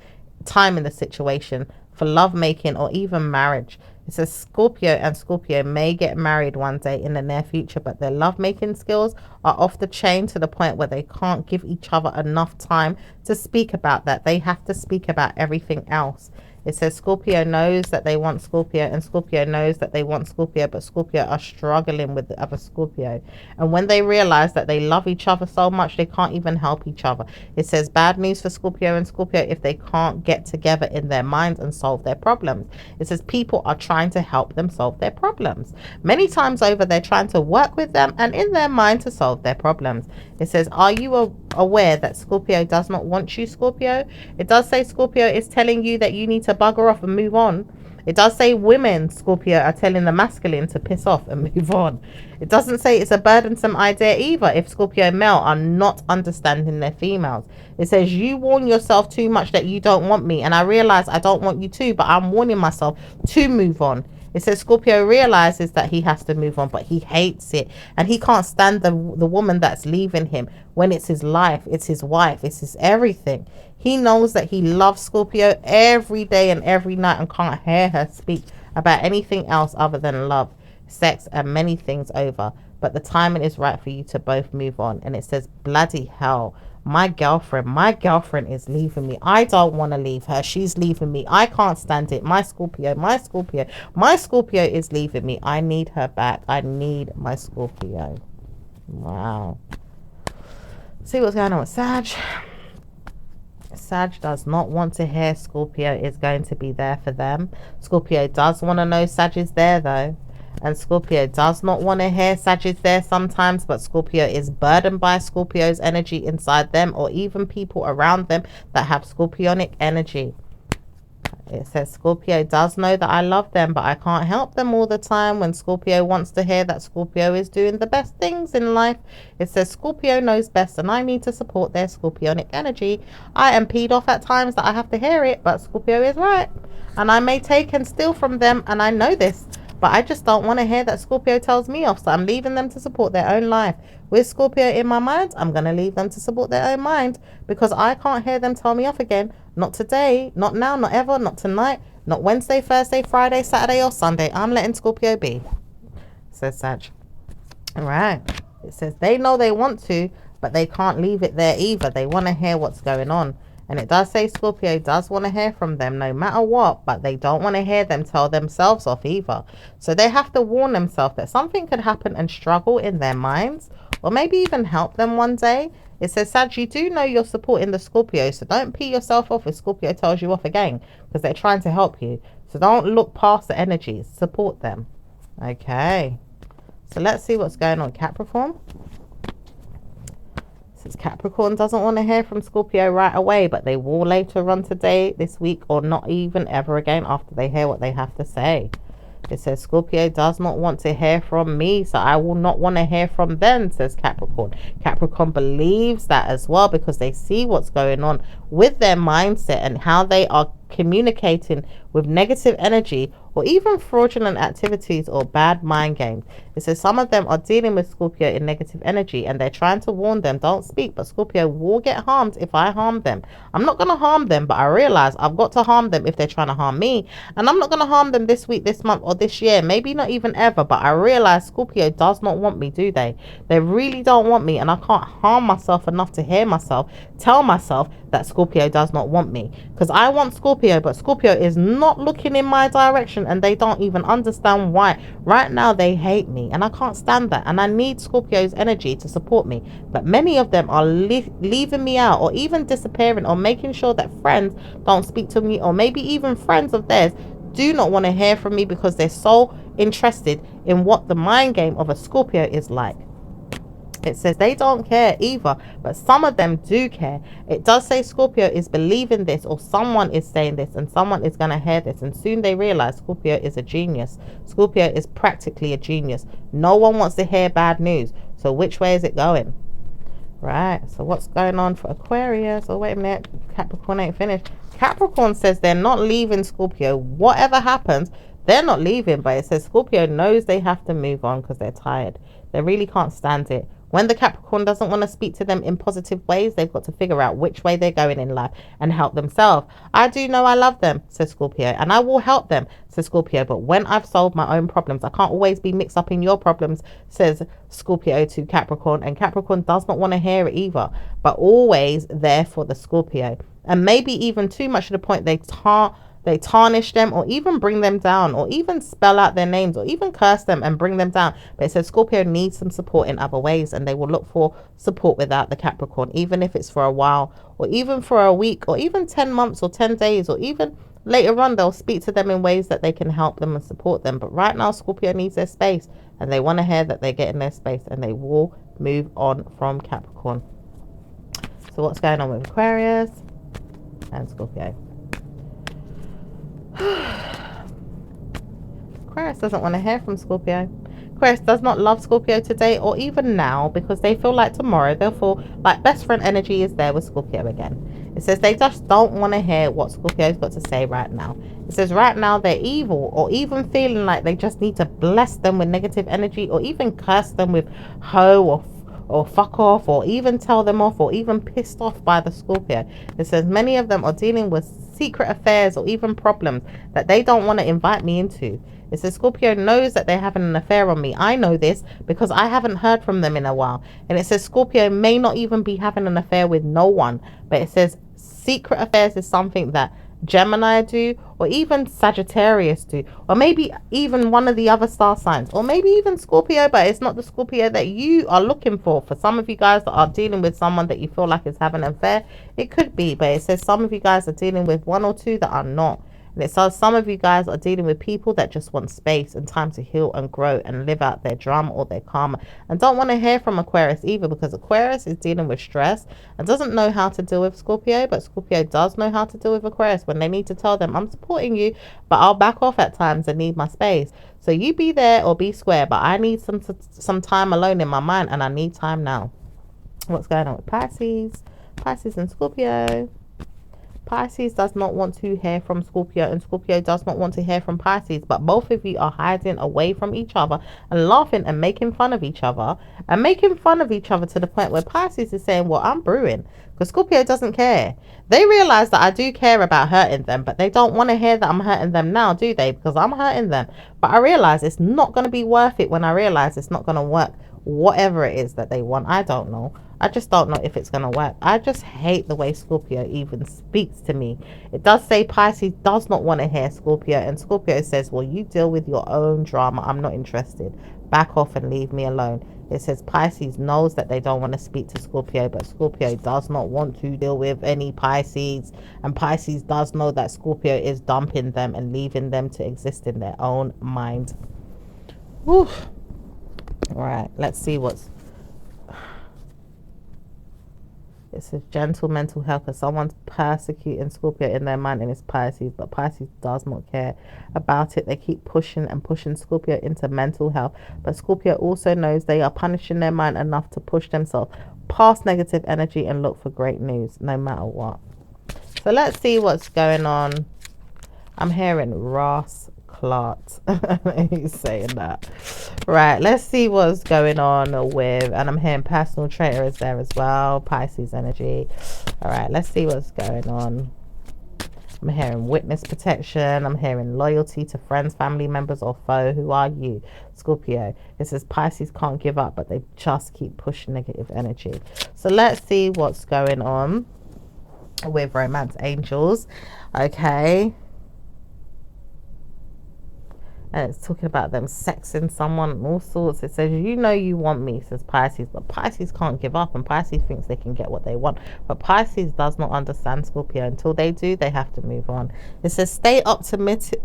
in the situation for love making or even marriage. It says Scorpio and Scorpio may get married one day in the near future, but their love making skills are off the chain to the point where they can't give each other enough time to speak about that. They have to speak about everything else. It says Scorpio knows that they want Scorpio, and Scorpio knows that they want Scorpio, but Scorpio are struggling with the other Scorpio. And when they realize that they love each other so much, they can't even help each other. It says bad news for Scorpio and Scorpio if they can't get together in their minds and solve their problems. It says people are trying to help them solve their problems. Many times over, they're trying to work with them and in their mind to solve their problems. It says, are you aware that Scorpio does not want you, Scorpio? It does say Scorpio is telling you that you need to bugger off and move on. It does say women, Scorpio, are telling the masculine to piss off and move on. It doesn't say it's a burdensome idea either if Scorpio male are not understanding their females. It says you warn yourself too much that you don't want me, and I realize I don't want you too, but I'm warning myself to move on. It says Scorpio realizes that he has to move on, but he hates it, and he can't stand the woman that's leaving him when it's his life, it's his wife, it's his everything. He knows that he loves Scorpio every day and every night and can't hear her speak about anything else other than love, sex, and many things over. But the timing is right for you to both move on. And it says, bloody hell, my girlfriend is leaving me. I don't want to leave her. She's leaving me. I can't stand it. My Scorpio is leaving me. I need her back. I need my Scorpio. Wow. See what's going on with Sag. Sag does not want to hear Scorpio is going to be there for them. Scorpio does want to know Sag is there though. And Scorpio does not want to hear Sag is there sometimes, but Scorpio is burdened by Scorpio's energy inside them, or even people around them that have Scorpionic energy. It says Scorpio does know that I love them, but I can't help them all the time. When Scorpio wants to hear that Scorpio is doing the best things in life, it says Scorpio knows best and I need to support their Scorpionic energy. I am peed off at times that I have to hear it, but Scorpio is right. And I may take and steal from them, and I know this, but I just don't want to hear that Scorpio tells me off, so I'm leaving them to support their own life. With Scorpio in my mind, I'm going to leave them to support their own mind because I can't hear them tell me off again. Not today, not now, not ever, not tonight, not Wednesday, Thursday, Friday, Saturday, or Sunday. I'm letting Scorpio be, says Sag. All right. It says they know they want to, but they can't leave it there either. They want to hear what's going on. And it does say Scorpio does want to hear from them no matter what, but they don't want to hear them tell themselves off either. So they have to warn themselves that something could happen and struggle in their minds, or maybe even help them one day. It says, Sag, you do know you're supporting the Scorpio, so don't pee yourself off if Scorpio tells you off again, because they're trying to help you. So don't look past the energies. Support them. Okay. So let's see what's going on, Capricorn. Capricorn doesn't want to hear from Scorpio right away, but they will later on today, this week, or not even ever again after they hear what they have to say. It says Scorpio does not want to hear from me, so I will not want to hear from them, says Capricorn. Capricorn believes that as well because they see what's going on with their mindset and how they are communicating with negative energy or even fraudulent activities or bad mind games. It says some of them are dealing with Scorpio in negative energy and they're trying to warn them, don't speak, but Scorpio will get harmed if I harm them. I'm not going to harm them, but I realize I've got to harm them if they're trying to harm me. And I'm not going to harm them this week, this month, or this year, maybe not even ever, but I realize Scorpio does not want me, do they? They really don't want me, and I can't harm myself enough to hear myself tell myself that Scorpio does not want me, because I want Scorpio, but Scorpio is not looking in my direction and they don't even understand why. Right now they hate me and I can't stand that, and I need Scorpio's energy to support me, but many of them are leaving me out or even disappearing or making sure that friends don't speak to me, or maybe even friends of theirs do not want to hear from me because they're so interested in what the mind game of a Scorpio is like. It says they don't care either, but some of them do care. It does say Scorpio is believing this, or someone is saying this, and someone is going to hear this, and soon they realize Scorpio is a genius. Scorpio is practically a genius. No one wants to hear bad news. So which way is it going? Right, so what's going on for Aquarius? Oh, wait a minute. Capricorn ain't finished. Capricorn says they're not leaving Scorpio. Whatever happens, they're not leaving, but it says Scorpio knows they have to move on because they're tired. They really can't stand it. When the Capricorn doesn't want to speak to them in positive ways, they've got to figure out which way they're going in life and help themselves. I do know I love them, says Scorpio, and I will help them, says Scorpio, but when I've solved my own problems, I can't always be mixed up in your problems, says Scorpio to Capricorn, and Capricorn does not want to hear it either, but always there for the Scorpio, and maybe even too much to the point they tarnish them or even bring them down or even spell out their names or even curse them and bring them down. But it says Scorpio needs some support in other ways, and they will look for support without the Capricorn, even if it's for a while or even for a week or even 10 months or 10 days or even later on they'll speak to them in ways that they can help them and support them. But right now Scorpio needs their space, and they want to hear that they're getting their space, and they will move on from Capricorn. So what's going on with Aquarius and Scorpio? Aquarius doesn't want to hear from Scorpio. Aquarius does not love Scorpio today or even now because they feel like tomorrow they'll feel like best friend energy is there with Scorpio again. It says they just don't want to hear what Scorpio's got to say right now. It says right now they're evil or even feeling like they just need to bless them with negative energy or even curse them with ho or fuck off or even tell them off or even pissed off by the Scorpio. It says many of them are dealing with secret affairs or even problems that they don't want to invite me into. It says Scorpio knows that they're having an affair on me. I know this because I haven't heard from them in a while. And it says Scorpio may not even be having an affair with no one, but it says secret affairs is something that Gemini do, or even Sagittarius do, or maybe even one of the other star signs, or maybe even Scorpio, but it's not the Scorpio that you are looking for. For some of you guys that are dealing with someone that you feel like is having an affair, it could be, but it says some of you guys are dealing with one or two that are not. And it says some of you guys are dealing with people that just want space and time to heal and grow and live out their drama or their karma, and don't want to hear from Aquarius either, because Aquarius is dealing with stress and doesn't know how to deal with Scorpio, but Scorpio does know how to deal with Aquarius when they need to tell them, I'm supporting you, but I'll back off at times and need my space. So you be there or be square, but I need some time alone in my mind, and I need time now. What's going on with Pisces? Pisces and Scorpio. Pisces does not want to hear from Scorpio, and Scorpio does not want to hear from Pisces, but both of you are hiding away from each other and laughing and making fun of each other to the point where Pisces is saying, well, I'm brewing, because Scorpio doesn't care. They realize that I do care about hurting them, but they don't want to hear that I'm hurting them now, do they? Because I'm hurting them, but I realize it's not going to be worth it when I realize it's not going to work. Whatever it is that they want, I don't know. I just don't know if it's going to work. I just hate the way Scorpio even speaks to me. It does say Pisces does not want to hear Scorpio, and Scorpio says, well, you deal with your own drama. I'm not interested. Back off and leave me alone. It says Pisces knows that they don't want to speak to Scorpio, but Scorpio does not want to deal with any Pisces, and Pisces does know that Scorpio is dumping them and leaving them to exist in their own mind. Whew. All right, let's see what's... It says gentle mental health, because someone's persecuting Scorpio in their mind, and it's Pisces, but Pisces does not care about it. They keep pushing and pushing Scorpio into mental health, but Scorpio also knows they are punishing their mind enough to push themselves past negative energy and look for great news no matter what. So let's see what's going on. I'm hearing Ross Clark. He's saying that. Right, let's see what's going on with, and I'm hearing personal traitor is there as well, Pisces energy. All right, let's see what's going on. I'm hearing witness protection. I'm hearing loyalty to friends, family members, or foe. Who are you, Scorpio? It says Pisces can't give up, but they just keep pushing negative energy. So let's see what's going on with romance angels. Okay, and it's talking about them sexing someone and all sorts. It says, you know you want me, says Pisces, but Pisces can't give up, and Pisces thinks they can get what they want, but Pisces does not understand Scorpio. Until they do, they have to move on. It says stay optimistic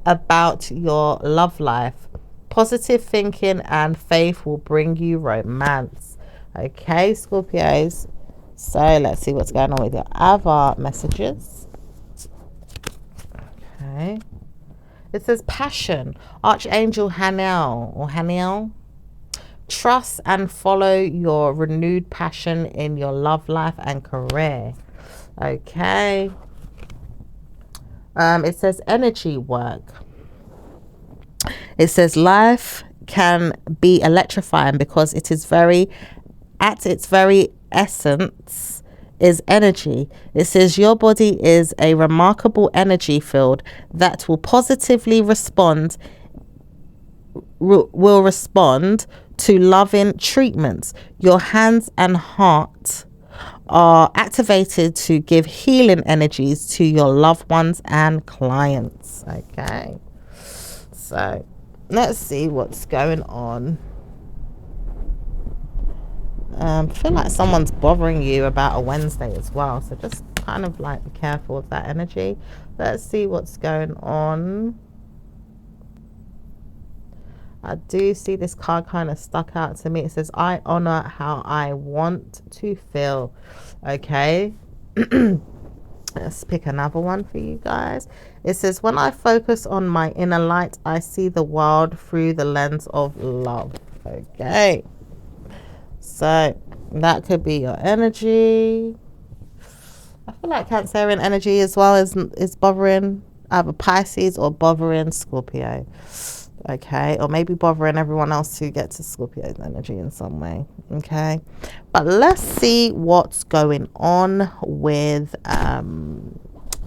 about your love life. Positive thinking and faith will bring you romance. Okay, Scorpios, so let's see what's going on with your other messages. Okay, it says passion, Archangel Haniel. Trust and follow your renewed passion in your love life and career. Okay. It says energy work. It says life can be electrifying because it is at its very essence is energy. It says your body is a remarkable energy field that will positively respond to loving treatments. Your hands and heart are activated to give healing energies to your loved ones and clients. Okay, so let's see what's going on. I feel like someone's bothering you about a Wednesday as well, so just kind of like be careful of that energy. Let's see what's going on. I do see this card kind of stuck out to me. It says I honor how I want to feel. Okay. Let's pick another one for you guys. It says when I focus on my inner light, I see the world through the lens of love. Okay, so that could be your energy. I feel like Cancerian energy as well is bothering either Pisces or bothering Scorpio. Okay, or maybe bothering everyone else to get to Scorpio's energy in some way. Okay, but let's see what's going on with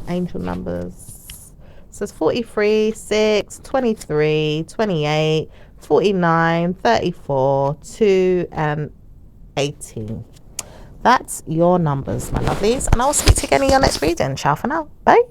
angel numbers. It says 43, 6, 23, 28, 49, 34, 2 and 18. That's your numbers, my lovelies, and I will speak to you again in your next reading. Ciao for now. Bye.